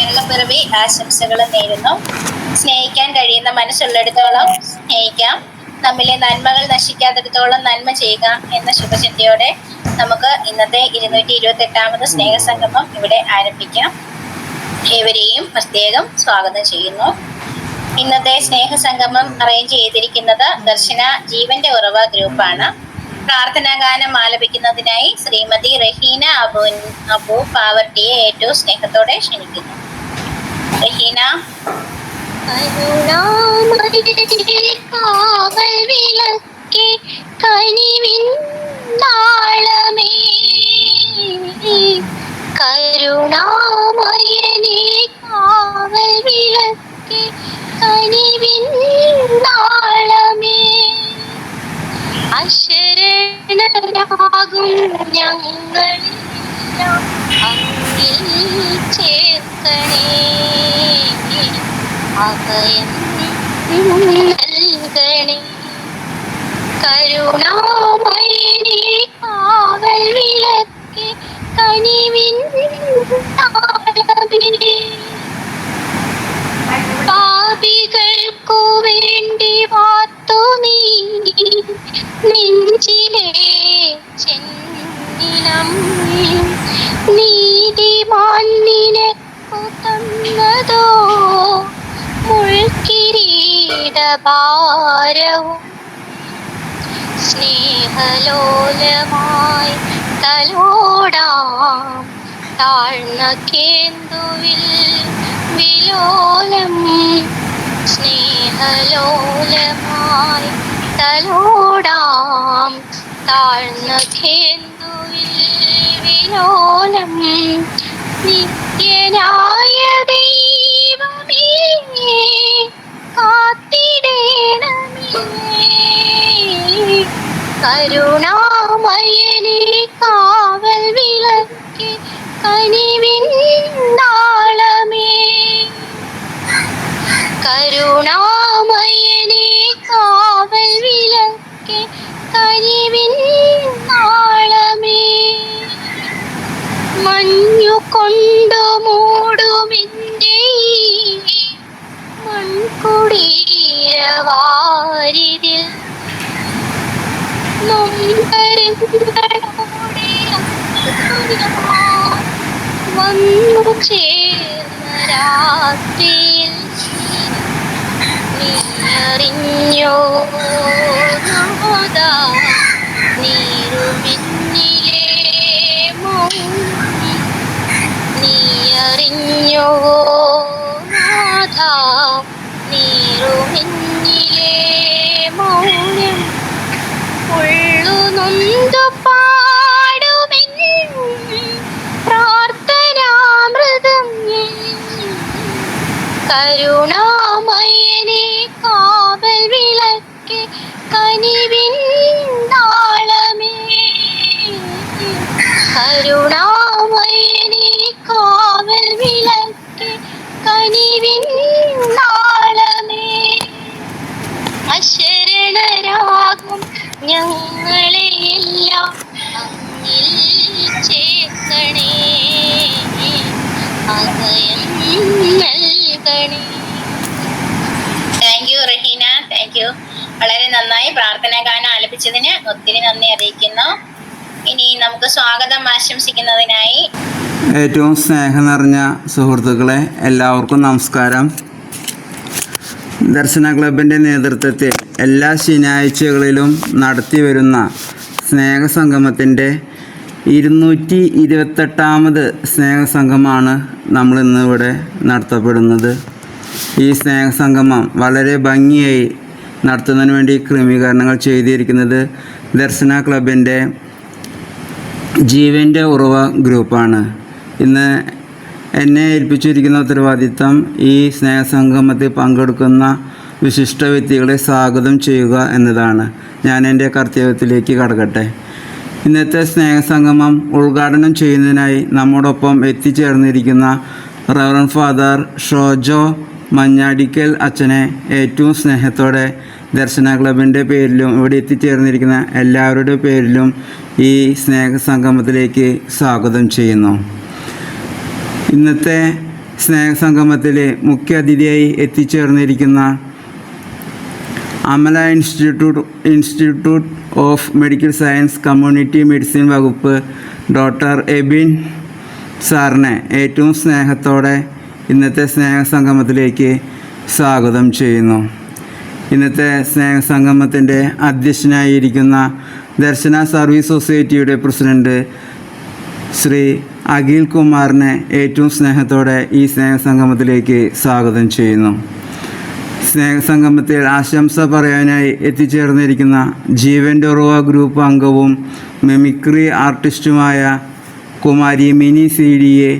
സ്നേഹപ്പിറവി ആശംസകൾ നേരുന്നു. സ്നേഹിക്കാൻ കഴിയുന്ന മനസ്സുള്ളിടത്തോളം സ്നേഹിക്കാം, നമ്മിലെ നന്മകൾ നശിക്കാത്തിടത്തോളം നന്മ ചെയ്യുക എന്ന ശുഭചിന്തയോടെ നമുക്ക് ഇന്നത്തെ 228ാമത് സ്നേഹസംഗമം ഇവിടെ ആരംഭിക്കാം. ഏവരെയും പ്രത്യേകം സ്വാഗതം ചെയ്യുന്നു. ഇന്നത്തെ സ്നേഹസംഗമം അറേഞ്ച് ചെയ്തിരിക്കുന്നത് ദർശന ജീവന്റെ ഉറവ ഗ്രൂപ്പാണ്. പ്രാർത്ഥനാ ഗാനം ആലപിക്കുന്നതിനായി ശ്രീമതി റഹീന അബു പാവർട്ടിയെ ഏറ്റവും സ്നേഹത്തോടെ ക്ഷണിക്കുന്നു. റഹീന. കരുണാമയനേ കാവൽ വിളക്കേ കനിവിൻ നാളമേ, അശരണരാകും ഞങ്ങളെല്ലാം അങ്ങിൽ ചേർക്കണേ, അഭയം നൽകണേ. കരുണാമയനേ കാവൽ വിളക്കേ കനിവിൻ നാളമേ, പാപികൾക്കു വേണ്ടി വാർത്തു നീ നെഞ്ചിലെ ചെന്നിനം, നീതിമാൻ നിനക്കു തന്നതോ മുൾക്കിരീടഭാരവും, സ്നേഹലോലമായി തലോടാം താഴ്ന്ന കേന്ദുവിൽ വിലോലം, സ്നേഹലോലമായി തലോടാം താഴ്ന്ന കേന്ദുവിൽ വിലോലം. നിത്യനായ ദൈവമേ കാത്തിടേണമേ, കരുണാമയനേ കാവൽ വിളക്കേ കനിവിൻ നാളമേ, കരുണാമയനേ കാവൽ വിളക്കേ കനിവിൻ നാളമേ. മഞ്ഞുകൊണ്ടു മൂടുമെന്റെ മൺകുടീരവാരിതിൽ നൊമ്പരങ്ങളോടെ വന്നു ചേർന്ന രാത്രിയിൽ നീ അറിഞ്ഞോ നാഥാ നീറുമെന്നിലെ മൗനം, നീ അറിഞ്ഞോ നാഥാ നീറുമെന്നിലെ മൗനം. ഉള്ളു നൊന്തു പാടുമെൻ പ്രാർത്ഥനാമൃതം, കരുണാമയനേ കാവൽ വിളക്കേ കനിവിൻ നാളമേ, കരുണാമയനേ കാവൽ വിളക്കേ കനിവിൻ നാളമേ. അശരണരാകും ഞങ്ങളെയെല്ലാം അങ്ങിൽ ചേർക്കണേ, അഭയം നൽകണേ. Thank you Raheena, thank you. വളരെ നന്നായി പ്രാർത്ഥനാ ഗാനം ആലപിച്ചതിന് ഒത്തിരി നന്ദി അറിയിക്കുന്നു. ഇനി നമുക്ക് സ്വാഗതം ആശംസിക്കുന്നതിനായി ഏറ്റവും സ്നേഹം നിറഞ്ഞ സുഹൃത്തുക്കളെ എല്ലാവർക്കും നമസ്കാരം. ദർശന ക്ലബിൻ്റെ നേതൃത്വത്തിൽ എല്ലാ ശനിയാഴ്ചകളിലും നടത്തി വരുന്ന സ്നേഹസംഗമത്തിൻ്റെ 228ാമത് സ്നേഹസംഗമമാണ് നമ്മളിന്ന് ഇവിടെ നടത്തപ്പെടുന്നത്. ഈ സ്നേഹസംഗമം വളരെ ഭംഗിയായി നടത്തുന്നതിന് വേണ്ടി ക്രമീകരണങ്ങൾ ചെയ്തിരിക്കുന്നത് ദർശന ക്ലബിൻ്റെ ജീവൻ്റെ ഉറവ ഗ്രൂപ്പാണ്. ഇന്ന് എന്നെ ഏൽപ്പിച്ചിരിക്കുന്ന ഉത്തരവാദിത്തം ഈ സ്നേഹസംഗമത്തിൽ പങ്കെടുക്കുന്ന വിശിഷ്ട വ്യക്തികളെ സ്വാഗതം ചെയ്യുക എന്നതാണ്. ഞാൻ എൻ്റെ കർത്തവ്യത്തിലേക്ക് കടക്കട്ടെ. ഇന്നത്തെ സ്നേഹസംഗമം ഉദ്ഘാടനം ചെയ്യുന്നതിനായി നമ്മോടൊപ്പം എത്തിച്ചേർന്നിരിക്കുന്ന റവറൻഡ് ഫാദർ ഷോജോ മഞ്ഞാടിക്കൽ അച്ഛനെ ഏറ്റവും സ്നേഹത്തോടെ ദർശന ക്ലബിൻ്റെ പേരിലും ഇവിടെ എത്തിച്ചേർന്നിരിക്കുന്ന എല്ലാവരുടെ പേരിലും ഈ സ്നേഹസംഗമത്തിലേക്ക് സ്വാഗതം ചെയ്യുന്നു. ഇന്നത്തെ സ്നേഹസംഗമത്തിൽ മുഖ്യ അതിഥിയായി എത്തിച്ചേർന്നിരിക്കുന്ന Amala institute of medical science community medicine വകുപ്പ് ഡോക്ടർ എബിൻ സാറിനെ ഏറ്റവും സ്നേഹത്തോടെ ഇന്നത്തെ സ്നേഹസംഗമത്തിലേക്ക് സ്വാഗതം ചെയ്യുന്നു. ഇന്നത്തെ സ്നേഹസംഗമത്തിൻ്റെ അധ്യക്ഷനായിരിക്കുന്ന ദർശന സർവീസ് സൊസൈറ്റിയുടെ പ്രസിഡന്റ് ശ്രീ അഖിൽ കുമാറിനെ ഏറ്റവും സ്നേഹത്തോടെ ഈ സ്നേഹസംഗമത്തിലേക്ക് സ്വാഗതം ചെയ്യുന്നു. സ്നേഹസംഗമത്തിൽ ആശംസ പറയാനായി എത്തിച്ചേർന്നിരിക്കുന്ന ജീവൻ്റെ ഉറവ ഗ്രൂപ്പ് അംഗവും മിമിക്രി ആർട്ടിസ്റ്റുമായ കുമാരി മിനി CDയെ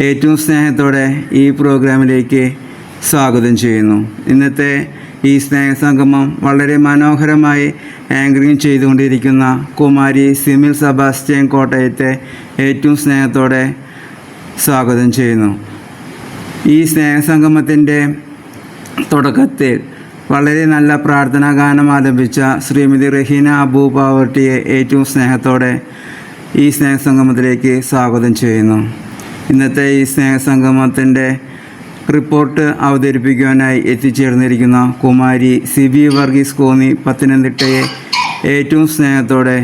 ഏറ്റവും സ്നേഹത്തോടെ ഈ പ്രോഗ്രാമിലേക്ക് സ്വാഗതം ചെയ്യുന്നു. ഇന്നത്തെ ഈ സ്നേഹസംഗമം വളരെ മനോഹരമായി ആങ്കറിങ് ചെയ്തുകൊണ്ടിരിക്കുന്ന കുമാരി സിമിൽ സെബാസ്റ്റ്യൻ കോട്ടയത്തെ ഏറ്റവും സ്നേഹത്തോടെ സ്വാഗതം ചെയ്യുന്നു. ഈ സ്നേഹസംഗമത്തിൻ്റെ തുടക്കത്തിൽ വളരെ നല്ല പ്രാർത്ഥനാ ഗാനം ആലപിച്ച ശ്രീമതി റഹീന അബു പാവർട്ടിയെ ഏറ്റവും സ്നേഹത്തോടെ ഈ സ്നേഹസംഗമത്തിലേക്ക് സ്വാഗതം ചെയ്യുന്നു. ഇന്നത്തെ ഈ സ്നേഹസംഗമത്തിൻ്റെ റിപ്പോർട്ട് അവതരിപ്പിക്കുവാനായി എത്തിച്ചേർന്നിരിക്കുന്ന കുമാരി സിബി വർഗീസ് കോന്നി പത്തനംതിട്ടയെ ഏറ്റവും സ്നേഹത്തോടെ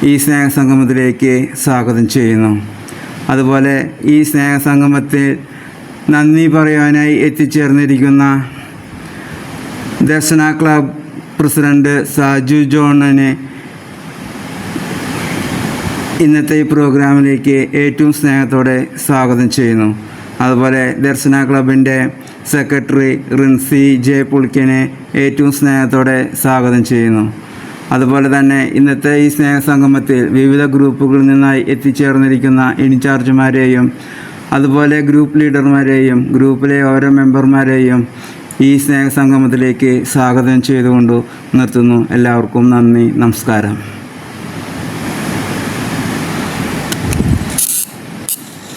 ഈ സ്നേഹസംഗമത്തിലേക്ക് സ്വാഗതം ചെയ്യുന്നു. അതുപോലെ ഈ സ്നേഹസംഗമത്തിൽ നന്ദി പറയുവാനായി എത്തിച്ചേർന്നിരിക്കുന്ന ദർശന ക്ലബ് പ്രസിഡന്റ് സാജു ജോണിനെ ഇന്നത്തെ ഈ പ്രോഗ്രാമിലേക്ക് ഏറ്റവും സ്നേഹത്തോടെ സ്വാഗതം ചെയ്യുന്നു. അതുപോലെ ദർശന ക്ലബിൻ്റെ സെക്രട്ടറി റിൻസി ജെ പുളിക്കനെ ഏറ്റവും സ്നേഹത്തോടെ സ്വാഗതം ചെയ്യുന്നു. അതുപോലെ തന്നെ ഇന്നത്തെ ഈ സ്നേഹസംഗമത്തിൽ വിവിധ ഗ്രൂപ്പുകളിൽ നിന്നായി എത്തിച്ചേർന്നിരിക്കുന്ന ഇൻചാർജുമാരെയും അതുപോലെ ഗ്രൂപ്പ് ലീഡർമാരെയും ഗ്രൂപ്പിലെ ഓരോ മെമ്പർമാരെയും ഈ സ്നേഹസംഗമത്തിലേക്ക് സ്വാഗതം ചെയ്തുകൊണ്ട് നിർത്തുന്നു. എല്ലാവർക്കും നന്ദി, നമസ്കാരം.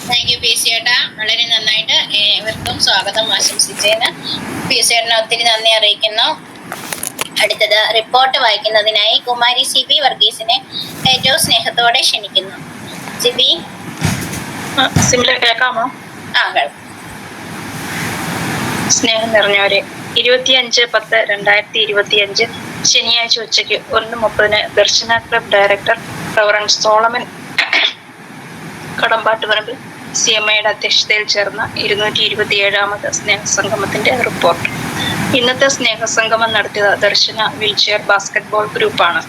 താങ്ക് യു PC ചേട്ടാ, വളരെ നന്നായിട്ട് ഇവർക്കും സ്വാഗതം ആശംസിച്ചതിന് PC ചേട്ടനെ ഒത്തിരി നന്ദി അറിയിക്കുന്നു. അടുത്തത് റിപ്പോർട്ട് വായിക്കുന്നതിനായി കുമാരി സിബി വർഗീസിനെ ഏറ്റവും സ്നേഹത്തോടെ ക്ഷണിക്കുന്നു. സിബി. സിമിലർ കേൾക്കാമോ? കേൾക്കാം. സ്നേഹം നിറഞ്ഞവരെ, 25/10/2025 ശനിയാഴ്ച ഉച്ചയ്ക്ക് 1:30 Darshana club director reverend Solomon Kadambattuparambil CMIയുടെ അധ്യക്ഷതയിൽ ചേർന്ന 227ാമത് സ്നേഹസംഗമത്തിന്റെ റിപ്പോർട്ട്. ഇന്നത്തെ സ്നേഹസംഗമം നടത്തിയത് ദർശന വീൽചെയർ ബാസ്കറ്റ്ബോൾ ഗ്രൂപ്പാണ്.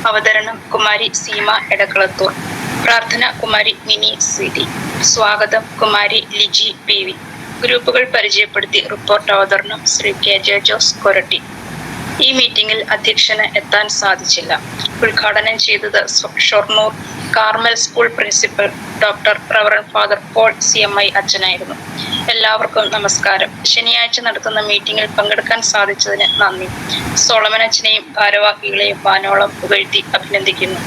അവതരണം കുമാരി സീമ എടക്കളത്തൂർ. പ്രാർത്ഥന കുമാരി മിനി CD. സ്വാഗതം കുമാരി ലിജി PV. ഗ്രൂപ്പുകൾ പരിചയപ്പെടുത്തി റിപ്പോർട്ട് അവതരണം ശ്രീ KJ ജോസ് കൊരട്ടി. ഈ മീറ്റിംഗിൽ അധ്യക്ഷന് എത്താൻ സാധിച്ചില്ല. ഉദ്ഘാടനം ചെയ്തത് Shoranur Carmel school principal doctor reverend father Paul CMI അച്ഛനായിരുന്നു. എല്ലാവർക്കും നമസ്കാരം. ശനിയാഴ്ച നടത്തുന്ന മീറ്റിംഗിൽ പങ്കെടുക്കാൻ സാധിച്ചതിന് നന്ദി. സോളമൻ അച്ഛനെയും ഭാരവാഹികളെയും വാനോളം പുകഴ്ത്തി അഭിനന്ദിക്കുന്നു.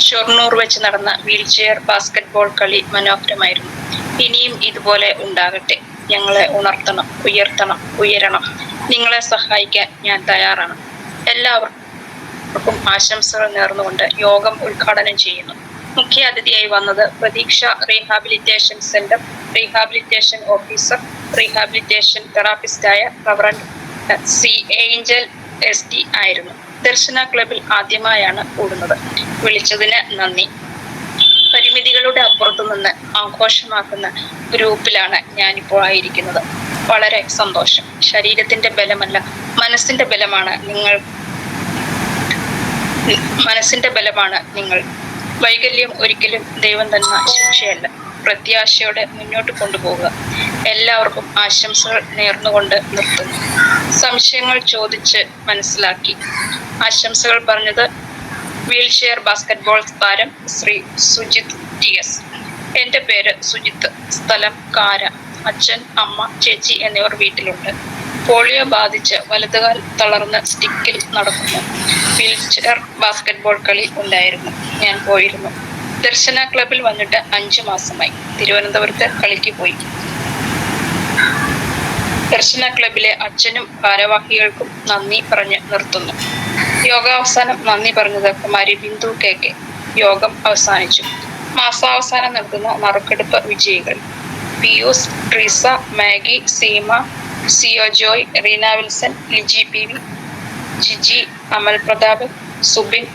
ഷൊർണൂർ വെച്ച് നടന്ന വീൽചെയർ ബാസ്കറ്റ്ബോൾ കളി മനോഹരമായിരുന്നു. ഇനിയും ഇതുപോലെ ഉണ്ടാകട്ടെ. ഞങ്ങളെ ഉണർത്തണം, ഉയർത്തണം, ഉയരണം. നിങ്ങളെ സഹായിക്കാൻ ഞാൻ തയ്യാറാണ്. എല്ലാവർക്കും ആശംസകൾ നേർന്നുകൊണ്ട് യോഗം ഉദ്ഘാടനം ചെയ്യുന്നു. മുഖ്യ അതിഥിയായി വന്നത് Pratheeksha rehabilitation centre rehabilitation officer rehabilitation തെറാപ്പിസ്റ്റായ റവറൻഡ് സി ഏഞ്ചൽ SD ആയിരുന്നു. ദർശന ക്ലബിൽ ആദ്യമായാണ് കൂടുന്നത്. വിളിച്ചതിന് നന്ദി. പരിമിതികളുടെ അപ്പുറത്തു നിന്ന് ആഘോഷമാക്കുന്ന ഗ്രൂപ്പിലാണ് ഞാനിപ്പോൾ ആയിരിക്കുന്നത്. വളരെ സന്തോഷം. ശരീരത്തിന്റെ ബലമല്ല, മനസ്സിന്റെ ബലമാണ് നിങ്ങൾ. വൈകല്യം ഒരിക്കലും ദൈവം തന്ന ശിക്ഷയല്ല. പ്രത്യാശയോടെ മുന്നോട്ട് കൊണ്ടുപോകുക. എല്ലാവർക്കും ആശംസകൾ നേർന്നുകൊണ്ട് നിർത്തുന്നു. സംശയങ്ങൾ ചോദിച്ച് മനസ്സിലാക്കി. ആശംസകൾ പറഞ്ഞത് വീൽചെയർ ബാസ്കറ്റ്ബോൾ താരം ശ്രീ സുജിത് TS. എൻ്റെ പേര് സുജിത്ത്. സ്ഥലം കാര. അച്ഛൻ, അമ്മ, ചേച്ചി എന്നിവർ വീട്ടിലുണ്ട്. പോളിയോ ബാധിച്ച് വലതുകാൽ തളർന്ന് സ്റ്റിക്കിൽ നടക്കുന്നു. വീൽചെയർ ബാസ്കറ്റ്ബോൾ കളി ഉണ്ടായിരുന്നു. ഞാൻ പോയിരുന്നു. ദർശന ക്ലബിൽ വന്നിട്ട് 5 മാസമായി. തിരുവനന്തപുരത്ത് കളിക്ക് പോയി. ദർശന ക്ലബിലെ അച്ഛനും ഭാരവാഹികൾക്കും നന്ദി പറഞ്ഞ് നിർത്തുന്നു. യോഗാവസാനം നന്ദി പറഞ്ഞത് കുമാരി ബിന്ദു KK. യോഗം അവസാനിച്ചു. മാസാവസാനം നൽകുന്ന നറുക്കെടുപ്പ് വിജയികൾ. Pius, Treesa, Maggie, Seema, Sio Joy, Reena Wilson, Liji PV, Jiji, Amal Prathap, Subin.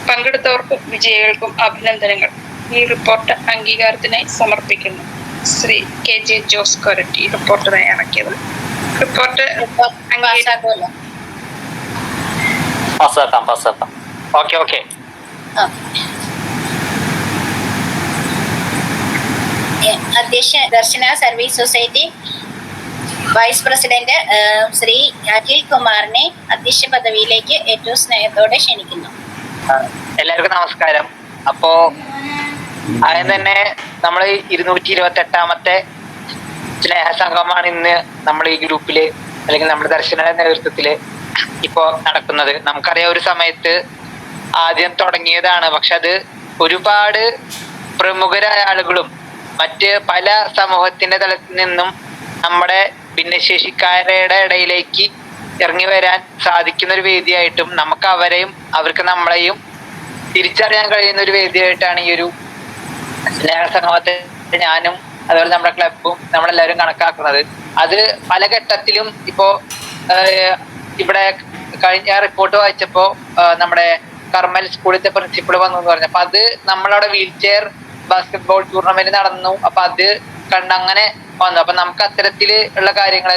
പങ്കെടുത്തവർക്കും വിജയികൾക്കും അഭിനന്ദനങ്ങൾ. ഈ റിപ്പോർട്ട് അംഗീകാരത്തിനായി സമർപ്പിക്കുന്നു. ശ്രീ KJ ജോസ് കൊരട്ടി റിപ്പോർട്ട് തയ്യാറാക്കിയത്. റിപ്പോർട്ട് പാസ്സാക്കുമല്ലോ. പാസ്സാക്കാം. ഓക്കെ. അധ്യക്ഷ Darshana service society vice president Shri Akhil കുമാറിനെ അധ്യക്ഷ പദവിയിലേക്ക് ഏറ്റവും സ്നേഹത്തോടെ ക്ഷണിക്കുന്നു. എല്ലാവർക്കും നമസ്കാരം. അപ്പോ ആദ്യം തന്നെ നമ്മൾ 228ാമത്തെ സ്നേഹസംഗമമാണ് ഇന്ന് നമ്മൾ ഈ ഗ്രൂപ്പില് അല്ലെങ്കിൽ നമ്മുടെ ദർശനയുടെ നേതൃത്വത്തില് ഇപ്പോ നടക്കുന്നത്. നമുക്കറിയാം, ഒരു സമയത്ത് ആദ്യം തുടങ്ങിയതാണ്. പക്ഷെ അത് ഒരുപാട് പ്രമുഖരായ ആളുകളും മറ്റ് പല സമൂഹത്തിന്റെ തലത്തിൽ നിന്നും നമ്മുടെ ഭിന്നശേഷിക്കാരുടെ ഇടയിലേക്ക് ഇറങ്ങി വരാൻ സാധിക്കുന്ന ഒരു വേദിയായിട്ടും നമുക്ക് അവരെയും അവർക്ക് നമ്മളെയും തിരിച്ചറിയാൻ കഴിയുന്ന ഒരു വേദിയായിട്ടാണ് ഈ ഒരു സ്നേഹസംഗമത്തെ ഞാനും അതുപോലെ നമ്മുടെ ക്ലബും നമ്മളെല്ലാവരും കണക്കാക്കുന്നത്. അത് പല ഘട്ടത്തിലും ഇപ്പോ ഇവിടെ കഴിഞ്ഞ റിപ്പോർട്ട് വായിച്ചപ്പോ നമ്മുടെ കർമ്മൽ സ്കൂളിലത്തെ പ്രിൻസിപ്പൾ വന്നു എന്ന് പറഞ്ഞു. അപ്പൊ അത് നമ്മളവിടെ വീൽ ചെയർ ബാസ്കറ്റ്ബോൾ ടൂർണമെന്റ് നടന്നു. അപ്പൊ അത് കണ്ടങ്ങനെ വന്നു. അപ്പൊ നമുക്ക് അത്തരത്തില് ഉള്ള കാര്യങ്ങൾ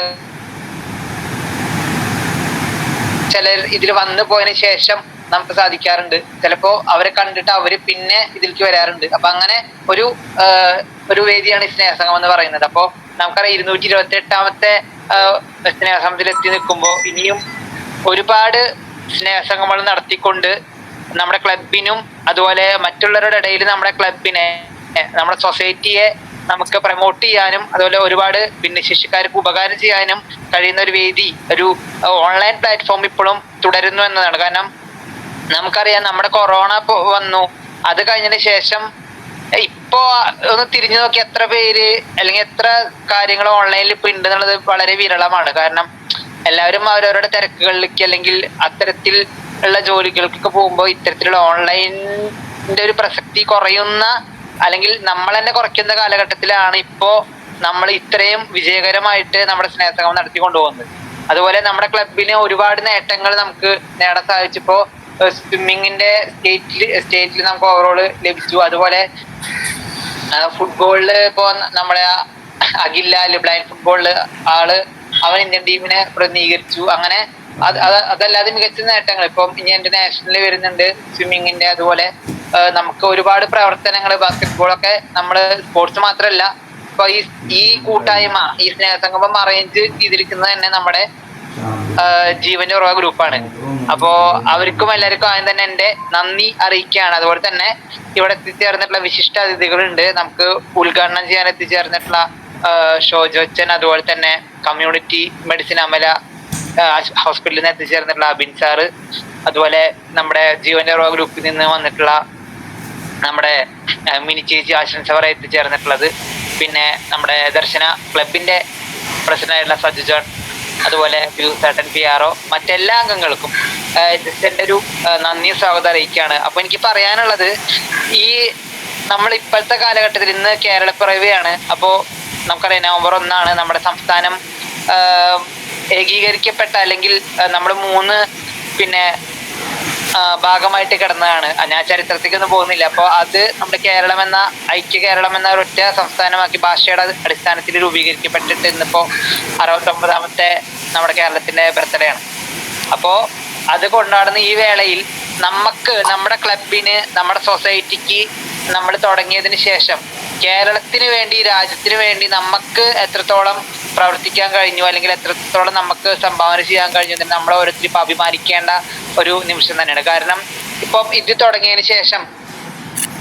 ചിലർ ഇതിൽ വന്നു പോയതിനു ശേഷം നമുക്ക് സാധിക്കാറുണ്ട്. ചിലപ്പോ അവരെ കണ്ടിട്ട് അവര് പിന്നെ ഇതിലേക്ക് വരാറുണ്ട്. അപ്പൊ അങ്ങനെ ഒരു വേദിയാണ് ഈ സ്നേഹസംഗമം എന്ന് പറയുന്നത്. അപ്പോ നമുക്കറിയാം 228ാമത്തെ സ്നേഹസംഗമത്തിൽ എത്തി നിൽക്കുമ്പോൾ ഇനിയും ഒരുപാട് സ്നേഹസംഗമങ്ങൾ നടത്തിക്കൊണ്ട് നമ്മുടെ ക്ലബിനും അതുപോലെ മറ്റുള്ളവരുടെ ഇടയിൽ നമ്മുടെ ക്ലബിനെ നമ്മുടെ സൊസൈറ്റിയെ നമുക്ക് പ്രൊമോട്ട് ചെയ്യാനും അതുപോലെ ഒരുപാട് ഭിന്നശേഷിക്കാർക്ക് ഉപകാരം ചെയ്യാനും കഴിയുന്ന ഒരു വേദി, ഒരു ഓൺലൈൻ പ്ലാറ്റ്ഫോം ഇപ്പോഴും തുടരുന്നു എന്നതാണ്. കാരണം നമുക്കറിയാം, നമ്മുടെ കൊറോണ വന്നു. അത് കഴിഞ്ഞതിന് ശേഷം ഇപ്പോ ഒന്ന് തിരിഞ്ഞു നോക്കി എത്ര പേര് അല്ലെങ്കിൽ എത്ര കാര്യങ്ങൾ ഓൺലൈനിൽ ഇപ്പൊ ഉണ്ട് എന്നുള്ളത് വളരെ വിരളമാണ്. കാരണം എല്ലാവരും അവരവരുടെ തിരക്കുകളിലേക്ക് അല്ലെങ്കിൽ അത്തരത്തിൽ ഉള്ള ജോലികൾക്കൊക്കെ പോകുമ്പോൾ ഇത്തരത്തിലുള്ള ഓൺലൈനിന്റെ ഒരു പ്രസക്തി കുറയുന്ന അല്ലെങ്കിൽ നമ്മൾ തന്നെ കുറയ്ക്കുന്ന കാലഘട്ടത്തിലാണ് ഇപ്പോ നമ്മൾ ഇത്രയും വിജയകരമായിട്ട് നമ്മുടെ സ്നേഹസംഗമം നടത്തി കൊണ്ടുപോകുന്നത്. അതുപോലെ നമ്മുടെ ക്ലബിന് ഒരുപാട് നേട്ടങ്ങൾ നമുക്ക് നേടാൻ സാധിച്ചപ്പോ സ്വിമ്മിങ്ങിന്റെ സ്റ്റേറ്റിൽ നമുക്ക് ഓവറോൾ ലഭിച്ചു. അതുപോലെ ഫുട്ബോളില് ഇപ്പോ നമ്മുടെ അഖിലാല് ബ്ലൈൻഡ് ഫുട്ബോളില് അവൻ ഇന്ത്യൻ ടീമിനെ പ്രതിനിധീകരിച്ചു. അങ്ങനെ അതല്ലാതെ മികച്ച നേട്ടങ്ങൾ ഇപ്പം ഇനി ഇന്റർനാഷണലിൽ വരുന്നുണ്ട് സ്വിമ്മിങ്ങിന്റെ. അതുപോലെ നമുക്ക് ഒരുപാട് പ്രവർത്തനങ്ങൾ ബാസ്കറ്റ്ബോളൊക്കെ നമ്മള് സ്പോർട്സ് മാത്രമല്ല ഇപ്പൊ ഈ കൂട്ടായ്മ ഈ സ്നേഹസംഗമം അറേഞ്ച് ചെയ്തിരിക്കുന്നത് തന്നെ നമ്മുടെ ജീവന്റെ ഉറവ ഗ്രൂപ്പാണ്. അപ്പോ അവർക്കും എല്ലാവർക്കും ആദ്യം തന്നെ എന്റെ നന്ദി അറിയിക്കുകയാണ്. അതുപോലെ തന്നെ ഇവിടെ എത്തിച്ചേർന്നിട്ടുള്ള വിശിഷ്ട അതിഥികളുണ്ട്. നമുക്ക് ഉദ്ഘാടനം ചെയ്യാൻ എത്തിച്ചേർന്നിട്ടുള്ള ഷോജോച്ചൻ, അതുപോലെ തന്നെ കമ്മ്യൂണിറ്റി മെഡിസിൻ അമല ഹോസ്പിറ്റലിൽ നിന്ന് എത്തിച്ചേർന്നിട്ടുള്ള അബിൻ സാറ്, അതുപോലെ നമ്മുടെ ജീവന്റെ ഉറവ ഗ്രൂപ്പിൽ നിന്ന് വന്നിട്ടുള്ള നമ്മുടെ മിനി ചേച്ചി ആശംസ പറയാൻ എത്തിച്ചേർന്നിട്ടുള്ളത്, പിന്നെ നമ്മുടെ ദർശന ക്ലബിന്റെ പ്രസിഡന്റായിട്ടുള്ള സജു ജോൺ, അതുപോലെ ചേട്ടൻ PRO, മറ്റെല്ലാ അംഗങ്ങൾക്കും എന്റെ ഒരു നന്ദി സ്വാഗതം അറിയിക്കുകയാണ്. അപ്പൊ എനിക്ക് പറയാനുള്ളത്, ഈ നമ്മൾ ഇപ്പോഴത്തെ കാലഘട്ടത്തിൽ ഇന്ന് കേരളപ്പിറവിയാണ്. അപ്പോ നമുക്കറിയാം നവംബർ 1 നമ്മുടെ സംസ്ഥാനം ഏകീകരിക്കപ്പെട്ട അല്ലെങ്കിൽ നമ്മൾ 3 പിന്നെ ഭാഗമായിട്ട് കിടന്നതാണ്. ഞാൻ ചരിത്രത്തിക്കൊന്നും പോകുന്നില്ല. അപ്പോൾ അത് നമ്മുടെ കേരളം എന്ന ഐക്യ കേരളം എന്ന ഒരൊറ്റ സംസ്ഥാനമാക്കി ഭാഷയുടെ അടിസ്ഥാനത്തിൽ രൂപീകരിക്കപ്പെട്ടിട്ട് ഇന്നിപ്പോ 69ാമത്തെ നമ്മുടെ കേരളത്തിന്റെ ബർത്ത്ഡേ ആണ്. അപ്പോ അത് കൊണ്ടാടുന്ന ഈ വേളയിൽ നമുക്ക് നമ്മുടെ ക്ലബിന് നമ്മുടെ സൊസൈറ്റിക്ക് നമ്മൾ തുടങ്ങിയതിന് ശേഷം കേരളത്തിന് വേണ്ടി രാജ്യത്തിന് വേണ്ടി നമുക്ക് എത്രത്തോളം പ്രവർത്തിക്കാൻ കഴിഞ്ഞു അല്ലെങ്കിൽ എത്രത്തോളം നമുക്ക് സംഭാവന ചെയ്യാൻ കഴിഞ്ഞു എന്ന് നമ്മൾ ഓരോരുത്തരും ഇപ്പൊ അഭിമാനിക്കേണ്ട ഒരു നിമിഷം തന്നെയാണ്. കാരണം ഇപ്പം ഇത് തുടങ്ങിയതിന് ശേഷം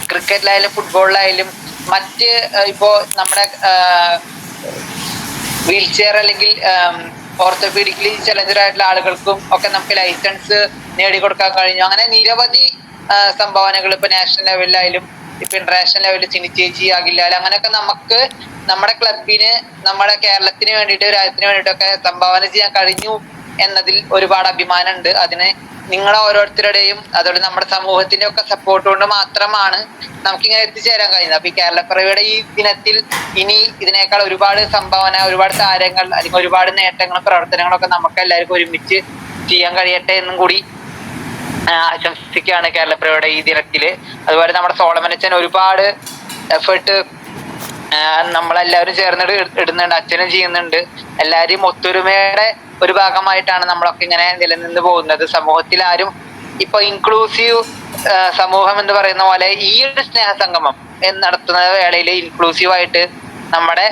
ക്രിക്കറ്റിലായാലും ഫുട്ബോളിലായാലും മറ്റ് ഇപ്പോ നമ്മുടെ വീൽ ചെയർ അല്ലെങ്കിൽ ഓർത്തോപീഡിക്കലി ചലഞ്ചറായിട്ടുള്ള ആളുകൾക്കും ഒക്കെ നമുക്ക് ലൈസൻസ് നേടിക്കൊടുക്കാൻ കഴിഞ്ഞു. അങ്ങനെ നിരവധി സംഭാവനകൾ ഇപ്പൊ നാഷണൽ ലെവലിലായാലും ഇപ്പൊ ഇന്റർനാഷണൽ ലെവലിൽ ചിനിച്ചേച്ചി അഖിലാൽ അങ്ങനെയൊക്കെ നമുക്ക് നമ്മുടെ ക്ലബിന് നമ്മുടെ കേരളത്തിന് വേണ്ടിയിട്ട് രാജ്യത്തിന് വേണ്ടിയിട്ടൊക്കെ സംഭാവന ചെയ്യാൻ കഴിഞ്ഞു എന്നതിൽ ഒരുപാട് അഭിമാനമുണ്ട്. അതിന് നിങ്ങൾ ഓരോരുത്തരുടെയും അതുപോലെ നമ്മുടെ സമൂഹത്തിന്റെ ഒക്കെ സപ്പോർട്ട് കൊണ്ട് മാത്രമാണ് നമുക്കിങ്ങനെ എത്തിച്ചേരാൻ കഴിയുന്നത്. അപ്പൊ ഈ കേരളപ്പിറവിയുടെ ഈ ദിനത്തിൽ ഇനി ഇതിനേക്കാൾ ഒരുപാട് സംഭാവന, ഒരുപാട് താരങ്ങൾ അല്ലെങ്കിൽ ഒരുപാട് നേട്ടങ്ങളും പ്രവർത്തനങ്ങളൊക്കെ നമുക്ക് എല്ലാവർക്കും ഒരുമിച്ച് ചെയ്യാൻ കഴിയട്ടെ എന്നും കൂടി ആശംസിക്കുകയാണ് കേരളപ്പിറവിയുടെ ഈ ദിനത്തില്. അതുപോലെ നമ്മുടെ സോളമനച്ചൻ ഒരുപാട് എഫേർട്ട് നമ്മളെല്ലാവരും ചേർന്ന് ഇടുന്നുണ്ട്, അച്ഛനും ചെയ്യുന്നുണ്ട്. എല്ലാവരും ഒത്തൊരുമയുടെ ഒരു ഭാഗമായിട്ടാണ് നമ്മളൊക്കെ ഇങ്ങനെ നിലനിന്ന് പോകുന്നത്. സമൂഹത്തിൽ ആരും ഇപ്പൊ ഇൻക്ലൂസീവ് സമൂഹം എന്ന് പറയുന്ന പോലെ ഈ ഒരു സ്നേഹസംഗമം നടത്തുന്ന വേളയിൽ ഇൻക്ലൂസീവായിട്ട് നമ്മുടെ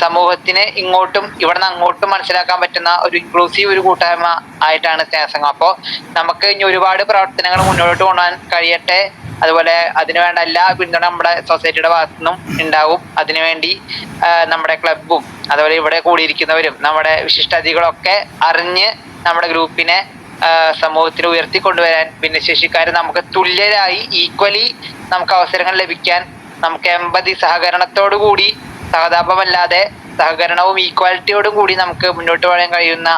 സമൂഹത്തിന് ഇങ്ങോട്ടും ഇവിടുന്ന് അങ്ങോട്ടും മനസ്സിലാക്കാൻ പറ്റുന്ന ഒരു ഇൻക്ലൂസീവ് ഒരു കൂട്ടായ്മ ആയിട്ടാണ് സ്നേഹസംഘം. അപ്പോൾ നമുക്ക് ഇനി ഒരുപാട് പ്രവർത്തനങ്ങൾ മുന്നോട്ട് കൊണ്ടുപോകാൻ കഴിയട്ടെ. അതുപോലെ അതിനുവേണ്ട എല്ലാ പിന്തുണ നമ്മുടെ സൊസൈറ്റിയുടെ ഭാഗത്തു നിന്നും ഉണ്ടാവും. അതിനുവേണ്ടി നമ്മുടെ ക്ലബും അതുപോലെ ഇവിടെ കൂടിയിരിക്കുന്നവരും നമ്മുടെ വിശിഷ്ടാതിഥികളൊക്കെ അറിഞ്ഞ് നമ്മുടെ ഗ്രൂപ്പിനെ സമൂഹത്തിൽ ഉയർത്തിക്കൊണ്ടുവരാൻ, ഭിന്നശേഷിക്കാർ നമുക്ക് തുല്യരായി ഈക്വലി നമുക്ക് അവസരങ്ങൾ ലഭിക്കാൻ, നമുക്ക് എമ്പതി സഹകരണത്തോടു കൂടി, സഹതാപമല്ലാതെ സഹകരണവും ഈക്വാലിറ്റിയോടും കൂടി നമുക്ക് മുന്നോട്ട് പോകാൻ കഴിയുന്ന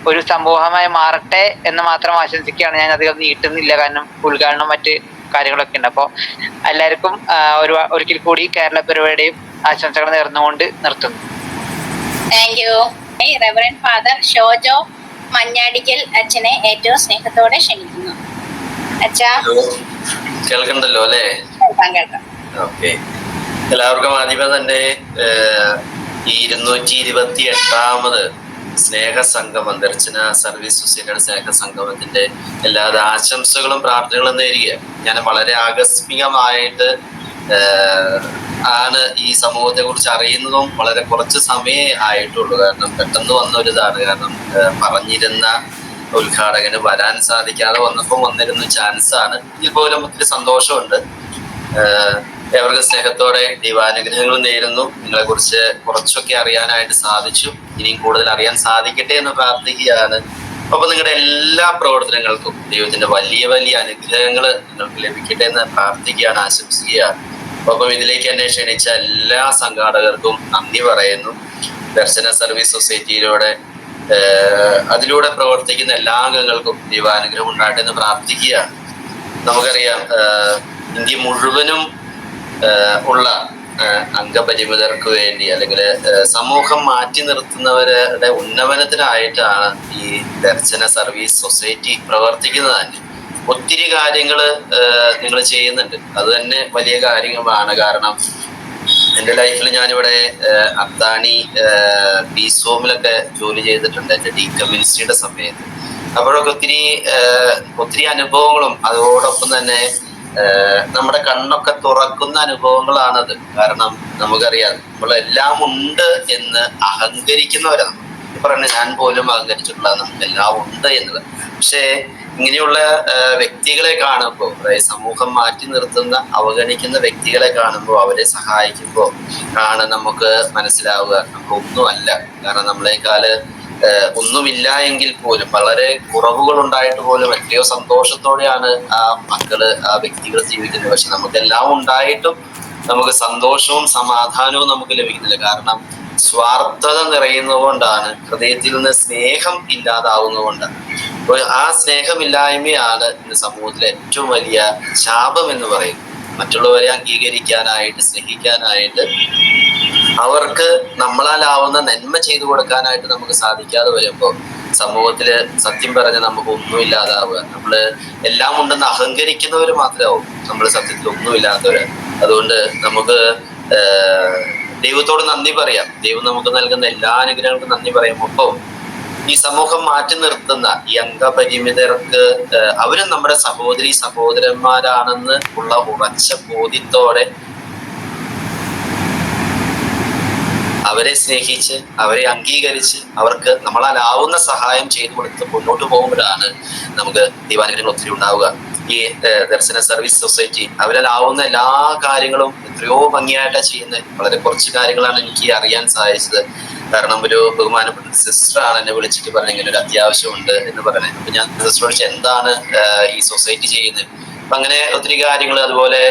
ഒരു സമൂഹമായി മാറട്ടെ എന്ന് മാത്രം ആശംസിക്കുകയാണ്. ഞാൻ അധികം നീട്ടുന്നില്ല, കാരണം ഉദ്ഘാടനം മറ്റ് കാര്യങ്ങളൊക്കെ ഉണ്ട്. അപ്പോൾ എല്ലാവർക്കും ഒരിക്കൽ കൂടി കേരളപ്പിറവിയുടെയും ആശംസകൾ നേർന്നുകൊണ്ട് നിർത്തുന്നു. Thank you. Reverend father Shojo Manjadikkal അച്ഛനെ ഏറ്റവും സ്നേഹത്തോടെ ക്ഷണിക്കുന്നു. അച്ഛാ കേൾക്കണ്ടല്ലോ അല്ലേ? കേൾക്കാം. ഓക്കെ, എല്ലാവർക്കും ആദ്യമേ തന്നെ ഈ 228ാമത് സ്നേഹസംഗമം, ദർശന സർവീസ് സൊസൈറ്റിയുടെ സ്നേഹസംഗമത്തിന്റെ എല്ലാവിധ ആശംസകളും പ്രാർത്ഥനകളും നേരുക. ഞാൻ വളരെ ആകസ്മികമായിട്ട് ആണ് ഈ സമൂഹത്തെ കുറിച്ച് അറിയുന്നതും വളരെ കുറച്ച് സമയമേ ആയിട്ടുള്ളൂ. കാരണം പെട്ടെന്ന് വന്ന ഒരു ഇതാണ്. കാരണം പറഞ്ഞിരുന്ന ഉദ്ഘാടകന് വരാൻ സാധിക്കാതെ വന്നപ്പോൾ വന്നിരുന്ന ചാൻസാണ്. ഇതിൽ പോലും ഒത്തിരി സന്തോഷമുണ്ട്. ഏവർക്കും സ്നേഹത്തോടെ ദൈവാനുഗ്രഹങ്ങളും നേരുന്നു. നിങ്ങളെ കുറിച്ച് കുറച്ചൊക്കെ അറിയാനായിട്ട് സാധിച്ചു. ഇനിയും കൂടുതൽ അറിയാൻ സാധിക്കട്ടെ എന്ന് പ്രാർത്ഥിക്കുകയാണ്. അപ്പൊ നിങ്ങളുടെ എല്ലാ പ്രവർത്തനങ്ങൾക്കും ദൈവത്തിന്റെ വലിയ വലിയ അനുഗ്രഹങ്ങൾ നിങ്ങൾക്ക് ലഭിക്കട്ടെ എന്ന് പ്രാർത്ഥിക്കുകയാണ്, ആശംസിക്കുകയാണ്. അപ്പം ഇതിലേക്ക് എന്നെ ക്ഷണിച്ച എല്ലാ സംഘാടകർക്കും നന്ദി പറയുന്നു. ദർശന സർവീസ് സൊസൈറ്റിയിലൂടെ അതിലൂടെ പ്രവർത്തിക്കുന്ന എല്ലാ അംഗങ്ങൾക്കും ദൈവാനുഗ്രഹം ഉണ്ടാകട്ടെ എന്ന് പ്രാർത്ഥിക്കുകയാണ്. നമുക്കറിയാം, ഇന്ത്യ മുഴുവനും ഉള്ള അംഗപരിമിതർക്ക് വേണ്ടി അല്ലെങ്കിൽ സമൂഹം മാറ്റി നിർത്തുന്നവരുടെ ഉന്നമനത്തിനായിട്ടാണ് ഈ ദർശന സർവീസ് സൊസൈറ്റി പ്രവർത്തിക്കുന്നത് തന്നെ. ഒത്തിരി കാര്യങ്ങൾ നിങ്ങൾ ചെയ്യുന്നുണ്ട്. അത് തന്നെ വലിയ കാര്യങ്ങളാണ്. കാരണം എൻ്റെ ലൈഫിൽ ഞാനിവിടെ അത്താണി പീസ് ഹോമിലൊക്കെ ജോലി ചെയ്തിട്ടുണ്ട് എൻ്റെ ഡീകമ്മ്യൂണിറ്റിയുടെ സമയത്ത്. അപ്പോഴൊക്കെ ഒത്തിരി അനുഭവങ്ങളും അതോടൊപ്പം തന്നെ നമ്മുടെ കണ്ണൊക്കെ തുറക്കുന്ന അനുഭവങ്ങളാണത്. കാരണം നമുക്കറിയാം, നമ്മളെല്ലാം ഉണ്ട് എന്ന് അഹങ്കരിക്കുന്നവരാണ്. പറഞ്ഞ ഞാൻ പോലും അഹങ്കരിച്ചിട്ടുള്ള നമുക്കെല്ലാം ഉണ്ട് എന്നുള്ളത്. പക്ഷേ ഇങ്ങനെയുള്ള വ്യക്തികളെ കാണുമ്പോൾ, അതായത് സമൂഹം മാറ്റി നിർത്തുന്ന അവഗണിക്കുന്ന വ്യക്തികളെ കാണുമ്പോൾ, അവരെ സഹായിക്കുമ്പോൾ ആണ് നമുക്ക് മനസ്സിലാവുക നമ്മളൊന്നുമല്ല. കാരണം നമ്മളെക്കാള് ഒന്നുമില്ല എങ്കിൽ പോലും, വളരെ കുറവുകൾ ഉണ്ടായിട്ട് പോലും എത്രയോ സന്തോഷത്തോടെയാണ് ആ മക്കള്, ആ വ്യക്തികൾ ജീവിക്കുന്നത്. പക്ഷെ നമുക്കെല്ലാം ഉണ്ടായിട്ടും നമുക്ക് സന്തോഷവും സമാധാനവും നമുക്ക് ലഭിക്കുന്നില്ല. കാരണം സ്വാർത്ഥത നിറയുന്നതുകൊണ്ടാണ്, ഹൃദയത്തിൽ നിന്ന് സ്നേഹം ഇല്ലാതാവുന്നതുകൊണ്ടാണ്. അപ്പോൾ ആ സ്നേഹമില്ലായ്മയാണ് ഇന്ന് സമൂഹത്തിലെ ഏറ്റവും വലിയ ശാപം എന്ന് പറയുന്നത്. മറ്റുള്ളവരെ അംഗീകരിക്കാനായിട്ട്, സ്നേഹിക്കാനായിട്ട്, അവർക്ക് നമ്മളാലാവുന്ന നന്മ ചെയ്തു കൊടുക്കാനായിട്ട് നമുക്ക് സാധിക്കാതെ വരുമ്പോൾ സമൂഹത്തില് സത്യം പറഞ്ഞ് നമുക്ക് ഒന്നുമില്ലാതാവുക. നമ്മള് എല്ലാം ഉണ്ടെന്ന് അഹങ്കരിക്കുന്നവർ മാത്രമാവും നമ്മൾ സത്യത്തിൽ ഒന്നുമില്ലാത്തവര്. അതുകൊണ്ട് നമുക്ക് ദൈവത്തോട് നന്ദി പറയാം. ദൈവം നമുക്ക് നൽകുന്ന എല്ലാ അനുഗ്രഹങ്ങൾക്കും നന്ദി പറയാം. ഒപ്പം ഈ സമൂഹം മാറ്റി നിർത്തുന്ന ഈ അംഗപരിമിതർക്ക് അവരും നമ്മുടെ സഹോദരി സഹോദരന്മാരാണെന്ന് ഉള്ള ഉറച്ച ബോധ്യത്തോടെ അവരെ സ്നേഹിച്ച്, അവരെ അംഗീകരിച്ച്, അവർക്ക് നമ്മളാലാവുന്ന സഹായം ചെയ്തു കൊടുത്ത് മുന്നോട്ട് പോകുമ്പോഴാണ് നമുക്ക് ദൈവാനുഗ്രഹങ്ങൾ ഒത്തിരി ഉണ്ടാവുക. ഈ ദർശന സർവീസ് സൊസൈറ്റി അവരാലാവുന്ന എല്ലാ കാര്യങ്ങളും എത്രയോ ഭംഗിയായിട്ടാണ് ചെയ്യുന്നത്. വളരെ കുറച്ച് കാര്യങ്ങളാണ് എനിക്ക് അറിയാൻ സാധിച്ചത്. കാരണം ഒരു ബഹുമാനപ്പെട്ട സിസ്റ്ററാണ് എന്നെ വിളിച്ചിട്ട് പറഞ്ഞ ഇങ്ങനെ ഒരു അത്യാവശ്യമുണ്ട് എന്ന് പറയുന്നത്. അപ്പൊ ഞാൻ സിസ്റ്ററോട് ചോദിച്ചു എന്താണ് ഈ സൊസൈറ്റി ചെയ്യുന്നത്. അപ്പൊ അങ്ങനെ ഒത്തിരി കാര്യങ്ങൾ, അതുപോലെ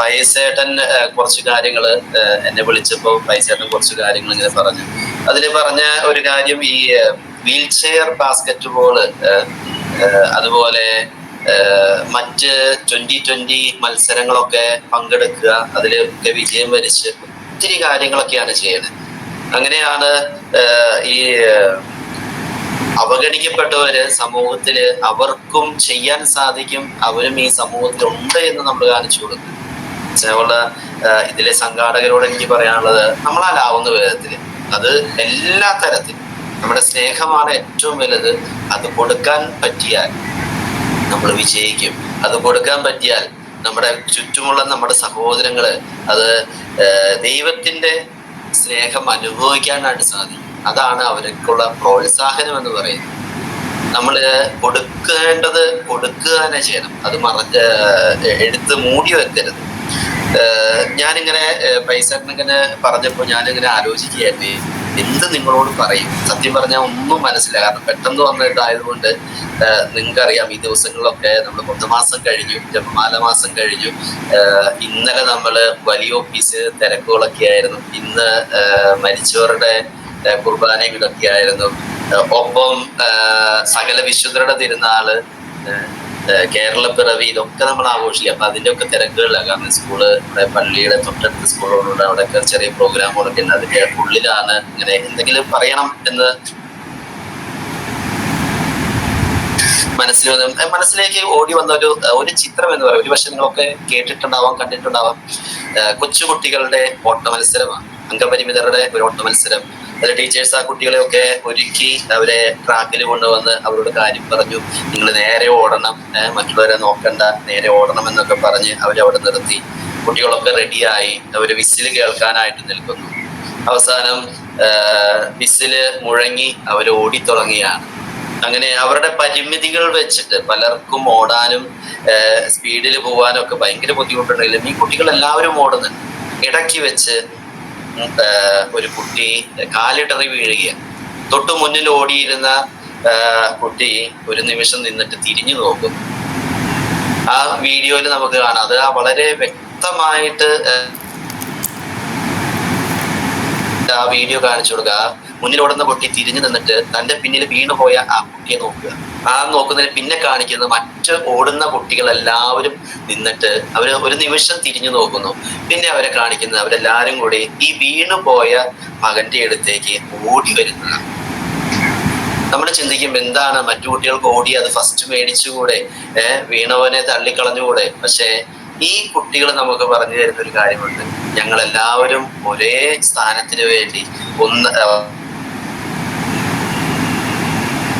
പൈസേട്ടൻ കുറച്ച് കാര്യങ്ങൾ എന്നെ വിളിച്ചപ്പോൾ പൈസേട്ടൻ കുറച്ച് കാര്യങ്ങൾ ഇങ്ങനെ പറഞ്ഞു. അതിൽ പറഞ്ഞ ഒരു കാര്യം, ഈ വീൽ ചെയർ ബാസ്കറ്റ് ബോള്, അതുപോലെ മറ്റ് 2020 മത്സരങ്ങളൊക്കെ പങ്കെടുക്കുക, അതിലൊക്കെ വിജയം വരിച്ച് ഒത്തിരി കാര്യങ്ങളൊക്കെയാണ് ചെയ്യുന്നത്. അങ്ങനെയാണ് ഈ അവഗണിക്കപ്പെട്ടവര് സമൂഹത്തില് അവർക്കും ചെയ്യാൻ സാധിക്കും, അവരും ഈ സമൂഹത്തിൽ ഉണ്ട് എന്ന് നമ്മൾ കാണിച്ചു കൊടുക്കും. ഇതിലെ സംഘാടകരോട് എനിക്ക് പറയാനുള്ളത്, നമ്മളാലാവുന്ന വിധത്തില് അത് എല്ലാ തരത്തിലും നമ്മുടെ സ്നേഹമാണ് ഏറ്റവും വലുത്. അത് കൊടുക്കാൻ പറ്റിയാൽ നമ്മൾ വിജയിക്കും. അത് കൊടുക്കാൻ പറ്റിയാൽ നമ്മുടെ ചുറ്റുമുള്ള നമ്മുടെ സഹോദരങ്ങള് അത് ദൈവത്തിന്റെ സ്നേഹം അനുഭവിക്കാനായിട്ട് സാധിക്കും. അതാണ് അവർക്കുള്ള പ്രോത്സാഹനം എന്ന് പറയുന്നത്. നമ്മള് കൊടുക്കേണ്ടത് കൊടുക്കുക തന്നെ ചെയ്യണം. അത് എടുത്ത് മൂടി വെക്കരുത്. ഞാനിങ്ങനെ പൈസങ്ങനെ പറഞ്ഞപ്പോൾ ഞാനിങ്ങനെ ആലോചിക്കുകയായിരുന്നു, എന്ത് നിങ്ങളോട് പറയും. സത്യം പറഞ്ഞാൽ ഒന്നും മനസ്സിലായി. കാരണം പെട്ടെന്ന് വന്നിട്ടായതുകൊണ്ട് നിങ്ങൾക്കറിയാം, ഈ ദിവസങ്ങളിലൊക്കെ നമ്മൾ 1 മാസം കഴിഞ്ഞു, ജപമാല മാസം കഴിഞ്ഞു. ഇന്നലെ നമ്മള് വലിയ ഓഫീസ് തിരക്കുകളൊക്കെ ആയിരുന്നു. ഇന്ന് മരിച്ചവരുടെ കുർബാനയും ഇതൊക്കെ ആയിരുന്നു. ഒപ്പം സകല വിശുദ്ധരുടെ തിരുനാള്, കേരളപ്പിറവി, ഇതൊക്കെ നമ്മൾ ആഘോഷിക്കും. അപ്പൊ അതിന്റെ ഒക്കെ തിരക്കുകളിലാണ്. കാരണം സ്കൂള്, ഇവിടെ പള്ളിയുടെ തൊട്ടടുത്ത സ്കൂളുകളുണ്ട്, അവിടെയൊക്കെ ചെറിയ പ്രോഗ്രാമുകളൊക്കെ ഉണ്ട്. അതിന്റെ ഉള്ളിലാണ് ഇങ്ങനെ എന്തെങ്കിലും പറയണം എന്ന് മനസ്സിലേക്ക് ഓടി വന്ന ഒരു ചിത്രം എന്ന് പറയും. ഒരു പക്ഷെ നിങ്ങളൊക്കെ കേട്ടിട്ടുണ്ടാവാം, കണ്ടിട്ടുണ്ടാവാം. കൊച്ചുകുട്ടികളുടെ ഓട്ട മത്സരമാണ്, അംഗപരിമിതരുടെ ഒരു ഓട്ട മത്സരം. അതിൽ ടീച്ചേഴ്സ് ആ കുട്ടികളെയൊക്കെ ഒരുക്കി അവരെ ട്രാക്കിൽ കൊണ്ടുവന്ന് അവരോട് കാര്യം പറഞ്ഞു, നിങ്ങൾ നേരെ ഓടണം, മറ്റുള്ളവരെ നോക്കണ്ട, നേരെ ഓടണം എന്നൊക്കെ പറഞ്ഞ് അവരവിടെ നിർത്തി. കുട്ടികളൊക്കെ റെഡിയായി, അവര് വിസില് കേൾക്കാനായിട്ട് നിൽക്കുന്നു. അവസാനം വിസില് മുഴങ്ങി അവർ ഓടിത്തുടങ്ങിയാണ്. അങ്ങനെ അവരുടെ പരിമിതികൾ വെച്ചിട്ട് പലർക്കും ഓടാനും സ്പീഡിൽ പോകാനും ഒക്കെ ഭയങ്കര ബുദ്ധിമുട്ടുണ്ടെങ്കിലും ഈ കുട്ടികൾ എല്ലാവരും ഓടുന്നുണ്ട്. ഇടയ്ക്ക് വെച്ച് ഒരു കുട്ടി കാലിടറി വീഴുകയാണ്. തൊട്ടു മുന്നിൽ ഓടിയിരുന്ന കുട്ടി ഒരു നിമിഷം നിന്നിട്ട് തിരിഞ്ഞു നോക്കും. ആ വീഡിയോയിൽ നമുക്ക് കാണാം. അത് വളരെ വ്യക്തമായിട്ട് ആ വീഡിയോ കാണിച്ചു കൊടുക്കുക. മുന്നിലോടുന്ന കുട്ടി തിരിഞ്ഞു നിന്നിട്ട് തന്റെ പിന്നിൽ വീണുപോയ ആ കുട്ടിയെ നോക്കുക. ആ നോക്കുന്നതിന് പിന്നെ കാണിക്കുന്നത് മറ്റ് ഓടുന്ന കുട്ടികളെല്ലാവരും നിന്നിട്ട് അവര് ഒരു നിമിഷം തിരിഞ്ഞു നോക്കുന്നു. പിന്നെ അവരെ കാണിക്കുന്നത് അവരെല്ലാരും കൂടി ഈ വീണുപോയ മകന്റെ അടുത്തേക്ക് ഓടി വരുന്നതാണ്. നമ്മൾ ചിന്തിക്കും, എന്താണ് മറ്റു കുട്ടികൾക്ക് ഓടി അത് ഫസ്റ്റ് മേടിച്ചുകൂടെ, വീണവനെ തള്ളിക്കളഞ്ഞുകൂടെ? പക്ഷെ ഈ കുട്ടികൾ നമുക്ക് പറഞ്ഞു തരുന്ന ഒരു കാര്യമുണ്ട്. ഞങ്ങൾ എല്ലാവരും ഒരേ സ്ഥാനത്തിന് വേണ്ടി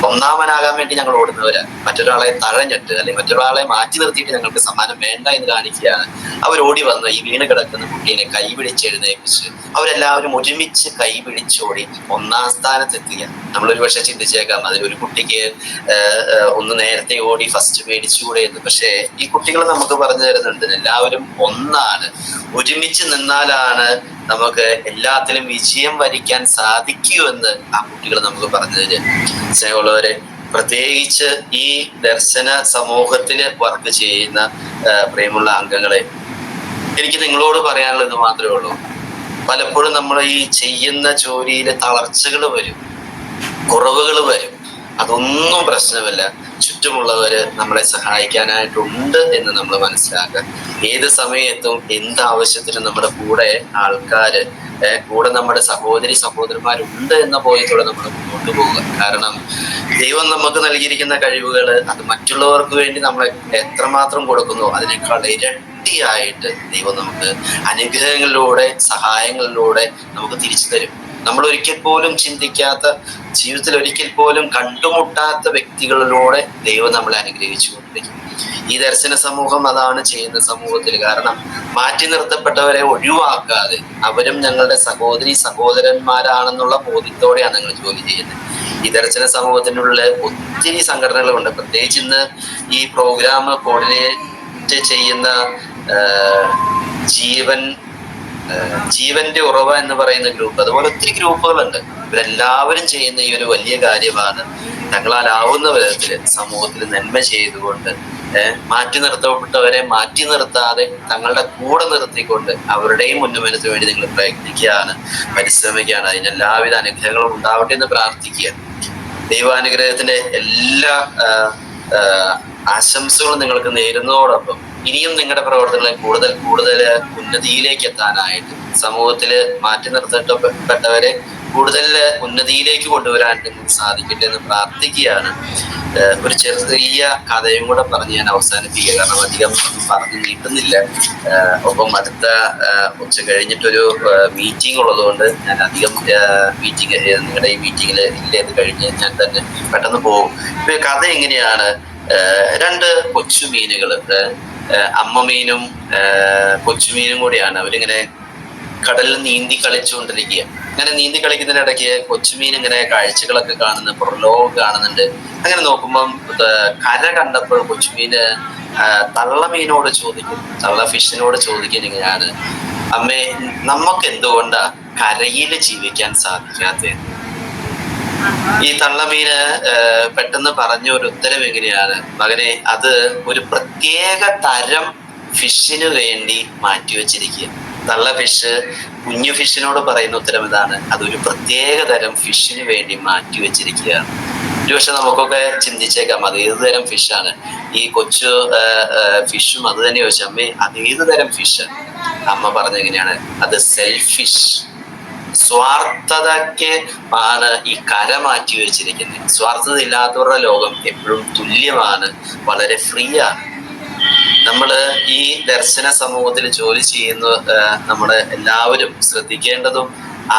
ഒന്നാമനാകാൻ വേണ്ടി ഞങ്ങൾ ഓടുന്നവരാ. മറ്റൊരാളെ തഴഞ്ഞിട്ട് അല്ലെങ്കിൽ മറ്റൊരാളെ മാറ്റി നിർത്തിയിട്ട് ഞങ്ങൾക്ക് സമ്മാനം വേണ്ട എന്ന് കാണിക്കുകയാണ്. അവരോടി വന്ന് ഈ വീണ് കിടക്കുന്ന കുട്ടീനെ കൈപിടിച്ച് എഴുന്നേൽപ്പിച്ച് അവരെല്ലാവരും ഒരുമിച്ച് കൈപിടിച്ചോടി 1ാം സ്ഥാനത്തെത്തുക. നമ്മളൊരു പക്ഷെ ചിന്തിച്ചേക്കാം, അതിലൊരു കുട്ടിക്ക് ഒന്ന് നേരത്തെ ഓടി ഫസ്റ്റ് മേടിച്ചുകൂടെ എന്ന്. പക്ഷേ ഈ കുട്ടികൾ നമുക്ക് പറഞ്ഞു തരുന്നുണ്ട്, എല്ലാവരും ഒന്നാണ്, ഒരുമിച്ച് നിന്നാലാണ് നമുക്ക് എല്ലാത്തിലും വിജയം വരിക്കാൻ സാധിക്കൂ എന്ന് ആ കുട്ടികൾ നമുക്ക് പറഞ്ഞു തരും. സ്നേഹമുള്ളവരെ, പ്രത്യേകിച്ച് ഈ ദർശന സമൂഹത്തിൽ വർക്ക് ചെയ്യുന്ന പ്രിയമുള്ള അംഗങ്ങളെ, എനിക്ക് നിങ്ങളോട് പറയാനുള്ളത് മാത്രമേ ഉള്ളൂ. പലപ്പോഴും നമ്മൾ ഈ ചെയ്യുന്ന ജോലിയിൽ തളർച്ചകൾ വരും, കുറവുകൾ വരും. അതൊന്നും പ്രശ്നമല്ല. ചുറ്റുമുള്ളവര് നമ്മളെ സഹായിക്കാനായിട്ടുണ്ട് എന്ന് നമ്മൾ മനസ്സിലാക്കുക. ഏത് സമയത്തും എന്താവശ്യത്തിനും നമ്മുടെ കൂടെ ആൾക്കാര്, കൂടെ നമ്മുടെ സഹോദരന്മാരുണ്ട് എന്ന ബോധ്യത്തോടെ നമ്മൾ മുന്നോട്ട് പോവുക. കാരണം ദൈവം നമുക്ക് നൽകിയിരിക്കുന്ന കഴിവുകൾ അത് മറ്റുള്ളവർക്ക് വേണ്ടി നമ്മൾ എത്രമാത്രം കൊടുക്കുന്നു അതിനേക്കാൾ ഇരട്ടിയായിട്ട് ദൈവം നമുക്ക് അനുഗ്രഹങ്ങളിലൂടെ, സഹായങ്ങളിലൂടെ നമുക്ക് തിരിച്ചു തരും. നമ്മൾ ഒരിക്കൽ പോലും ചിന്തിക്കാത്ത, ജീവിതത്തിൽ ഒരിക്കൽ പോലും കണ്ടുമുട്ടാത്ത വ്യക്തികളിലൂടെ ദൈവം നമ്മളെ അനുഗ്രഹിച്ചുകൊണ്ടിരിക്കും. ഈ ദർശന സമൂഹം അതാണ് ചെയ്യുന്ന സമൂഹത്തിൽ. കാരണം മാറ്റി നിർത്തപ്പെട്ടവരെ ഒഴിവാക്കാതെ അവരും ഞങ്ങളുടെ സഹോദരന്മാരാണെന്നുള്ള ബോധ്യത്തോടെയാണ് ഞങ്ങൾ ജോലി ചെയ്യുന്നത്. ഈ ദർശന സമൂഹത്തിനുള്ള ഒത്തിരി സംഘടനകളുണ്ട്. പ്രത്യേകിച്ച് ഇന്ന് ഈ പ്രോഗ്രാം കോർഡിനേറ്റ് ചെയ്യുന്ന ജീവന്റെ ഉറവ എന്ന് പറയുന്ന ഗ്രൂപ്പ്, അതുപോലെ ഒത്തിരി ഗ്രൂപ്പുകളുണ്ട്. ഇവരെല്ലാവരും ചെയ്യുന്ന ഈ ഒരു വലിയ കാര്യമാണ് തങ്ങളാലാവുന്ന വിധത്തിൽ സമൂഹത്തിൽ നന്മ ചെയ്തുകൊണ്ട് മാറ്റി നിർത്തപ്പെട്ടവരെ മാറ്റി നിർത്താതെ തങ്ങളുടെ കൂടെ നിർത്തിക്കൊണ്ട് അവരുടെയും ഉന്നമനത്തിന് വേണ്ടി നിങ്ങൾ പ്രയത്നിക്കുകയാണ്, പരിശ്രമിക്കുകയാണ്. അതിന് എല്ലാവിധ അനുഗ്രഹങ്ങളും ഉണ്ടാവട്ടെ എന്ന് പ്രാർത്ഥിക്കുക. ദൈവാനുഗ്രഹത്തിന്റെ എല്ലാ ആശംസകളും നിങ്ങൾക്ക് നേരുന്നതോടൊപ്പം ഇനിയും നിങ്ങളുടെ പ്രവർത്തനങ്ങൾ കൂടുതൽ കൂടുതൽ ഉന്നതിയിലേക്ക് എത്താനായിട്ട് സമൂഹത്തിൽ മാറ്റി നിർത്തപ്പെട്ടവരെ കൂടുതൽ ഉന്നതിയിലേക്ക് കൊണ്ടുവരാൻ നിങ്ങൾക്ക് സാധിക്കട്ടെ എന്ന് പ്രാർത്ഥിക്കുകയാണ്. ഒരു ചെറിയ കഥയും കൂടെ പറഞ്ഞ് ഞാൻ അവസാനിപ്പിക്കുക, കാരണം അധികം പറഞ്ഞു നീട്ടുന്നില്ല. ഒപ്പം അടുത്ത ഉച്ച കഴിഞ്ഞിട്ടൊരു മീറ്റിംഗ് ഉള്ളതുകൊണ്ട് ഞാൻ അധികം നിങ്ങളുടെ ഈ മീറ്റിങ്ങിൽ ഇല്ലേത് കഴിഞ്ഞ് ഞാൻ തന്നെ പെട്ടെന്ന് പോകും. ഇപ്പൊ കഥ എങ്ങനെയാണ്? രണ്ട് കൊച്ചുമീനുകൾ, അമ്മമീനും കൊച്ചുമീനും കൂടിയാണ്. അവരിങ്ങനെ കടലിൽ നീന്തി കളിച്ചുകൊണ്ടിരിക്കുക. അങ്ങനെ നീന്തി കളിക്കുന്നതിനിടയ്ക്ക് കൊച്ചുമീൻ ഇങ്ങനെ കാഴ്ചകളൊക്കെ കാണുന്നു, പുറലോകം കാണുന്നുണ്ട്. അങ്ങനെ നോക്കുമ്പം കര കണ്ടപ്പോൾ കൊച്ചുമീന് തള്ളമീനോട് ചോദിക്കും, തള്ള ഫിഷിനോട് ചോദിക്കുന്നത് ഇങ്ങനെയാണ്: അമ്മേ, നമുക്ക് എന്തുകൊണ്ടാ കരയിൽ ജീവിക്കാൻ സാധിക്കാത്തത്? ഈ തള്ളമീന് പെട്ടെന്ന് പറഞ്ഞ ഒരു ഉത്തരം എങ്ങനെയാണ്: മകനെ, അത് ഒരു പ്രത്യേക തരം ഫിഷിന് വേണ്ടി മാറ്റിവെച്ചിരിക്കുക. തള്ള ഫിഷ് കുഞ്ഞു ഫിഷിനോട് പറയുന്ന ഉത്തരം ഇതാണ്: അതൊരു പ്രത്യേക തരം ഫിഷിന് വേണ്ടി മാറ്റിവെച്ചിരിക്കുകയാണ്. ഒരുപക്ഷെ നമുക്കൊക്കെ ചിന്തിച്ചേക്കാം, അത് ഏത് തരം ഫിഷാണ്? ഈ കൊച്ചു ഫിഷും അത് തന്നെ ചോദിച്ചു: അമ്മേ, അത് ഏത് തരം ഫിഷാണ്? അമ്മ പറഞ്ഞെങ്ങനെയാണ്: അത് സെൽഫിഷ്, സ്വാർത്ഥതയ്ക്ക് ആണ് ഈ കര മാറ്റി വെച്ചിരിക്കുന്നത്. സ്വാർത്ഥത ഇല്ലാത്തവരുടെ ലോകം എപ്പോഴും തുല്യമാണ്, വളരെ ഫ്രീ ആണ്. നമ്മള് ഈ ദർശന സമൂഹത്തിൽ ജോലി ചെയ്യുന്ന നമ്മള് എല്ലാവരും ശ്രദ്ധിക്കേണ്ടതും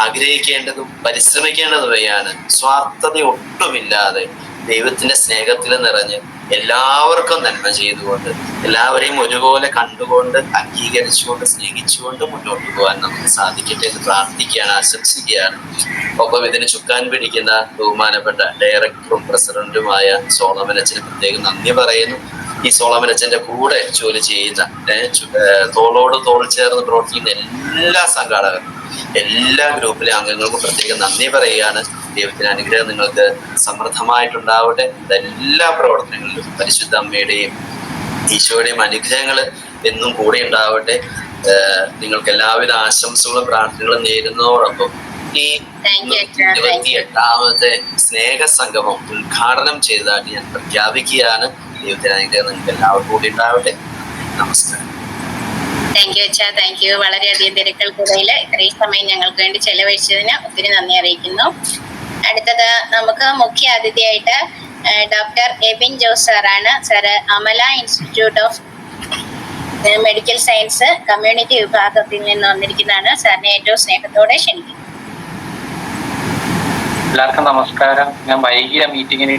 ആഗ്രഹിക്കേണ്ടതും പരിശ്രമിക്കേണ്ടതുമാണ് സ്വാർത്ഥത ഒട്ടുമില്ലാതെ ദൈവത്തിന്റെ സ്നേഹത്തിൽ നിറഞ്ഞ് എല്ലാവർക്കും നന്മ ചെയ്തുകൊണ്ട് എല്ലാവരെയും ഒരുപോലെ കണ്ടുകൊണ്ട് അംഗീകരിച്ചുകൊണ്ട് സ്നേഹിച്ചുകൊണ്ട് മുന്നോട്ട് പോകാൻ നമുക്ക് സാധിക്കട്ടെ എന്ന് പ്രാർത്ഥിക്കുകയാണ്, ആശംസിക്കുകയാണ്. ഒപ്പം ഇതിന് ചുക്കാൻ പിടിക്കുന്ന ബഹുമാനപ്പെട്ട ഡയറക്ടറും പ്രസിഡന്റുമായ സോളമൻ അച്ഛന് പ്രത്യേകം നന്ദി പറയുന്നു. ഈ സോളമൻ അച്ഛന്റെ കൂടെ ജോലി ചെയ്യുന്ന തോളോട് തോൾ ചേർന്ന് പ്രവർത്തിക്കുന്ന എല്ലാ സംഘാടകർക്കും എല്ലാ ഗ്രൂപ്പിലെ അംഗങ്ങൾക്കും പ്രത്യേകം നന്ദി പറയുകയാണ്. ദൈവത്തിന്റെ അനുഗ്രഹം നിങ്ങൾക്ക് സമൃദ്ധമായിട്ടുണ്ടാവട്ടെ. എല്ലാ പ്രവർത്തനങ്ങളിലും പരിശുദ്ധ അമ്മയുടെയും ഈശോയുടെയും അനുഗ്രഹങ്ങൾ എന്നും കൂടെ ഉണ്ടാവട്ടെ. നിങ്ങൾക്ക് എല്ലാവിധ ആശംസകളും പ്രാർത്ഥനകളും നേരുന്നതോടൊപ്പം ഈ 28ാമത്തെ സ്നേഹ സംഗമം ഉദ്ഘാടനം ചെയ്തതായിട്ട് ഞാൻ പ്രഖ്യാപിക്കുകയാണ്. ദൈവത്തിന്റെ അനുഗ്രഹം നിങ്ങൾക്ക് എല്ലാവർക്കും കൂടി ഉണ്ടാവട്ടെ. നമസ്കാരം. താങ്ക് യു അച്ഛാ, താങ്ക് യു. വളരെയധികം തിരക്കൾക്കിടയിൽ ഇത്രയും സമയം ഞങ്ങൾക്ക് വേണ്ടി ചെലവഴിച്ചതിന് ഒത്തിരി നന്ദി അറിയിക്കുന്നു. അടുത്തത് നമുക്ക് മുഖ്യ അതിഥിയായിട്ട് ഡോക്ടർ എബിൻ ജോസ് സാറാണ്. Sir Amala institute of medical science community വിഭാഗത്തിൽ നിന്ന് വന്നിരിക്കുന്നതാണ്. സാറിനെ ഏറ്റവും സ്നേഹത്തോടെ ക്ഷണിക്കുന്നു. എല്ലാവർക്കും നമസ്കാരം. ഞാൻ വൈകിയ മീറ്റിങ്ങിന്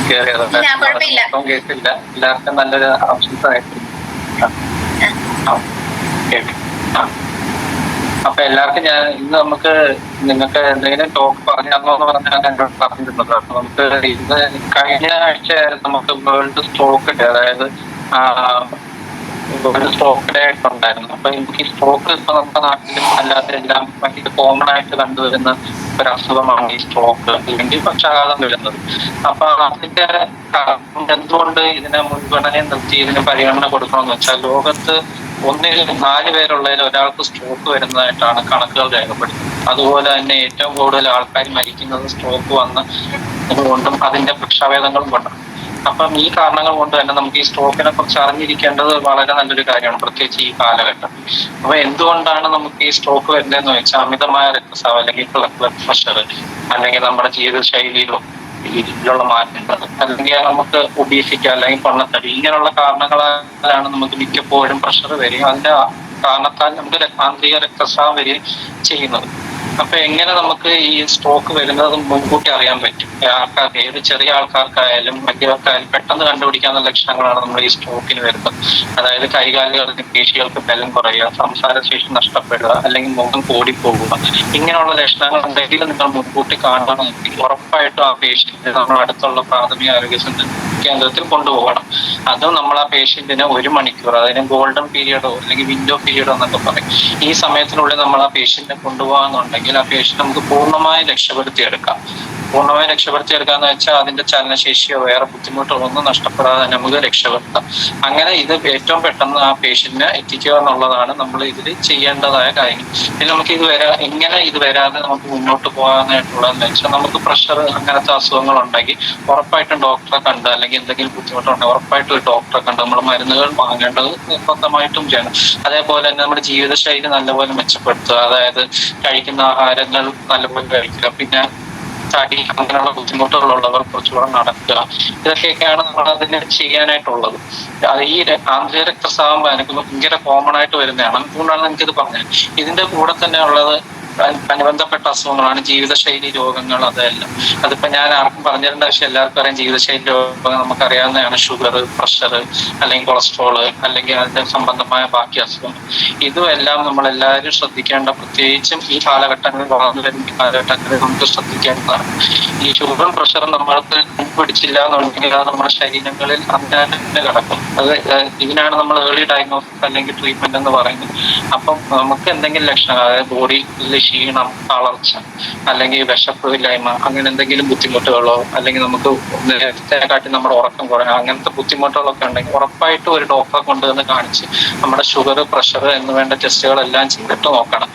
കയറിയത് കേട്ടില്ല. എല്ലാവർക്കും നല്ലൊരു ആശംസയായിട്ട്. അപ്പൊ എല്ലാവർക്കും ഞാൻ ഇന്ന് നമുക്ക് നിങ്ങൾക്ക് എന്തെങ്കിലും ടോക്ക് പറഞ്ഞോ എന്ന് പറഞ്ഞാൽ എന്നോട് പറഞ്ഞിരുന്നത്. അപ്പൊ നമുക്ക് ഇന്ന് കഴിഞ്ഞ ആഴ്ച നമുക്ക് വേൾഡ് സ്ട്രോക്ക് ഡേ, അതായത് വേൾഡ് സ്ട്രോക്ക് ഡേ ആയിട്ടുണ്ടായിരുന്നു. അപ്പൊ എനിക്ക് ഈ സ്ട്രോക്ക് ഇപ്പൊ നമ്മുടെ നാട്ടിലും അല്ലാതെ എല്ലാം ഭയങ്കര കോമൺ ആയിട്ട് കണ്ടുവരുന്ന ഒരു അസുഖമാണ് ഈ സ്ട്രോക്ക്, അല്ലെങ്കിൽ പക്ഷാഘാതം വരുന്നത്. അപ്പൊ അതിന്റെ എന്തുകൊണ്ട് ഇതിനെ മുൻഗണന നിർത്തി ഇതിന് പരിഗണന കൊടുക്കണമെന്ന് വെച്ചാൽ, ലോകത്ത് 4 പേരുള്ളതിൽ ഒരാൾക്ക് സ്ട്രോക്ക് വരുന്നതായിട്ടാണ് കണക്കുകൾ രേഖപ്പെടുത്തുന്നത്. അതുപോലെ തന്നെ ഏറ്റവും കൂടുതൽ ആൾക്കാർ മരിക്കുന്നത് സ്ട്രോക്ക് വന്നതുകൊണ്ടും അതിന്റെ പക്ഷാഭേദങ്ങളും കൊണ്ടാണ്. അപ്പം ഈ കാരണങ്ങൾ കൊണ്ട് തന്നെ നമുക്ക് ഈ സ്ട്രോക്കിനെ കുറിച്ച് അറിഞ്ഞിരിക്കേണ്ടത് വളരെ നല്ലൊരു കാര്യമാണ്, പ്രത്യേകിച്ച് ഈ കാലഘട്ടം. അപ്പൊ എന്തുകൊണ്ടാണ് നമുക്ക് ഈ സ്ട്രോക്ക് വരുന്നതെന്ന് വെച്ചാൽ, അമിതമായ രക്തസ്രാവം അല്ലെങ്കിൽ ബ്ലഡ് പ്രഷർ, അല്ലെങ്കിൽ നമ്മുടെ ജീവിതശൈലിയിലോ രീതിയിലുള്ള മാറ്റങ്ങൾ, അല്ലെങ്കിൽ നമുക്ക് ഒബീസിറ്റി അല്ലെങ്കിൽ പൊണ്ണത്തടി, ഇങ്ങനെയുള്ള കാരണങ്ങളാലാണ് നമുക്ക് മിക്കപ്പോഴും പ്രഷർ വരികയും അതിന്റെ കാരണത്താൽ നമുക്ക് ആന്തരിക രക്തസ്രാവം വരികയും ചെയ്യുന്നത്. അപ്പൊ എങ്ങനെ നമുക്ക് ഈ സ്ട്രോക്ക് വരുന്നത് മുൻകൂട്ടി അറിയാൻ പറ്റും? ആൾക്കാർക്ക്, ഏത് ചെറിയ ആൾക്കാർക്കായാലും വലിയവർക്കായാലും പെട്ടെന്ന് കണ്ടുപിടിക്കാവുന്ന ലക്ഷണങ്ങളാണ് നമ്മൾ ഈ സ്ട്രോക്കിന് വരുന്നത്. അതായത് കൈകാലുകൾക്ക് പേശികൾക്ക് ബലം കുറയുക, സംസാരശേഷി നഷ്ടപ്പെടുക, അല്ലെങ്കിൽ മുഖം കൂടിപ്പോകുക, ഇങ്ങനെയുള്ള ലക്ഷണങ്ങൾ ഉണ്ടെങ്കിൽ നിങ്ങൾ മുൻകൂട്ടി കാണണമെങ്കിൽ ഉറപ്പായിട്ടും ആ പേഷ്യന്റിനെ നമ്മൾ അടുത്തുള്ള പ്രാഥമിക ആരോഗ്യ കേന്ദ്രത്തിൽ കൊണ്ടുപോകണം. അതും നമ്മൾ ആ പേഷ്യന്റിന് 1 മണിക്കൂർ, അതിന് ഗോൾഡൻ പീരിയഡോ അല്ലെങ്കിൽ വിൻഡോ പീരിയഡോ എന്നൊക്കെ പറയും, ഈ സമയത്തിനുള്ളിൽ നമ്മൾ ആ പേഷ്യന്റിനെ കൊണ്ടുപോകാന്നുണ്ടെങ്കിൽ ആ പേഷ്യന്റ് നമുക്ക് പൂർണ്ണമായി രക്ഷപ്പെടുത്തിയെടുക്കാം. പൂർണ്ണമായി രക്ഷപ്പെടുത്തിയെടുക്കാന്ന് വെച്ചാൽ അതിന്റെ ചലനശേഷിയോ വേറെ ബുദ്ധിമുട്ടുകളൊന്നും നഷ്ടപ്പെടാതെ നമുക്ക് രക്ഷപ്പെടുത്താം. അങ്ങനെ ഇത് ഏറ്റവും പെട്ടെന്ന് ആ പേഷ്യന്റിനെ എത്തിക്കുക എന്നുള്ളതാണ് നമ്മൾ ഇതിൽ ചെയ്യേണ്ടതായ കാര്യം. പിന്നെ നമുക്ക് എങ്ങനെ ഇത് വരാതെ നമുക്ക് മുന്നോട്ട് പോകാനായിട്ടുള്ളതെന്ന് വെച്ചാൽ, നമുക്ക് പ്രഷർ അങ്ങനത്തെ അസുഖങ്ങൾ ഉണ്ടെങ്കിൽ ഉറപ്പായിട്ടും ഡോക്ടറെ കണ്ട്, അല്ലെങ്കിൽ എന്തെങ്കിലും ബുദ്ധിമുട്ടുണ്ടെങ്കിൽ ഉറപ്പായിട്ടും ഒരു ഡോക്ടറെ കണ്ട് നമ്മൾ മരുന്നുകൾ വാങ്ങേണ്ടത് നിർബന്ധമായിട്ടും ചെയ്യണം. അതേപോലെ തന്നെ നമ്മുടെ ജീവിതശൈലി നല്ലപോലെ മെച്ചപ്പെടുത്തുക, അതായത് കഴിക്കുന്ന ആഹാരങ്ങൾ നല്ലപോലെ കഴിക്കുക, പിന്നെ തടി അങ്ങനെയുള്ള ബുദ്ധിമുട്ടുകളുള്ളവർ കുറച്ചുകൂടെ നടക്കുക. ഇതൊക്കെയാണ് നമ്മൾ അതിന് ചെയ്യാനായിട്ടുള്ളത്. അത് ഈ ആന്തരിക രക്തസ്രാവം എനിക്ക് ഭയങ്കര കോമൺ ആയിട്ട് വരുന്നതാണ്. അതുകൊണ്ടാണ് എനിക്കിത് പറഞ്ഞത്. ഇതിന്റെ കൂടെ തന്നെ ഉള്ളത് അനുബന്ധപ്പെട്ട അസുഖങ്ങളാണ് ജീവിതശൈലി രോഗങ്ങൾ. അതെല്ലാം അതിപ്പോ ഞാൻ ആർക്കും പറഞ്ഞിരേണ്ട ആവശ്യം, എല്ലാവർക്കും അറിയാം. ജീവിതശൈലി രോഗങ്ങൾ നമുക്കറിയാവുന്നതാണ്. ഷുഗർ, പ്രഷർ, അല്ലെങ്കിൽ കൊളസ്ട്രോള്, അല്ലെങ്കിൽ അതിന്റെ സംബന്ധമായ ബാക്കി അസുഖങ്ങൾ. ഇതുമെല്ലാം നമ്മളെല്ലാവരും ശ്രദ്ധിക്കേണ്ട, പ്രത്യേകിച്ചും ഈ കാലഘട്ടങ്ങളിൽ, വളർന്നു വരുന്ന കാലഘട്ടങ്ങളിൽ നമുക്ക് ശ്രദ്ധിക്കേണ്ടതാണ്. ഈ ഷുഗറും പ്രഷറും നമ്മൾക്ക് പിടിച്ചില്ല എന്നുണ്ടെങ്കിൽ അത് നമ്മുടെ ശരീരങ്ങളിൽ അങ്ങനെ കിടക്കും. അത് ഇതിനാണ് നമ്മൾ ഏർലി ഡയഗ്നോസിസ് അല്ലെങ്കിൽ ട്രീറ്റ്മെന്റ് എന്ന് പറയുന്നത്. അപ്പം നമുക്ക് എന്തെങ്കിലും ലക്ഷണങ്ങൾ, അതായത് ബോഡിയിൽ ക്ഷീണം, തളർച്ച, അല്ലെങ്കിൽ വിശപ്പില്ലായ്മ, അങ്ങനെ എന്തെങ്കിലും ബുദ്ധിമുട്ടുകളോ, അല്ലെങ്കിൽ നമുക്ക് നേരത്തെക്കാട്ടി നമ്മുടെ ഉറക്കം കുറയാം, അങ്ങനത്തെ ബുദ്ധിമുട്ടുകളൊക്കെ ഉണ്ടെങ്കിൽ ഉറപ്പായിട്ടും ഒരു ഡോക്ടറെ കൊണ്ടുവന്ന് കാണിച്ച് നമ്മുടെ ഷുഗർ, പ്രഷർ എന്ന് വേണ്ട ടെസ്റ്റുകളെല്ലാം ചെയ്തിട്ട് നോക്കണം.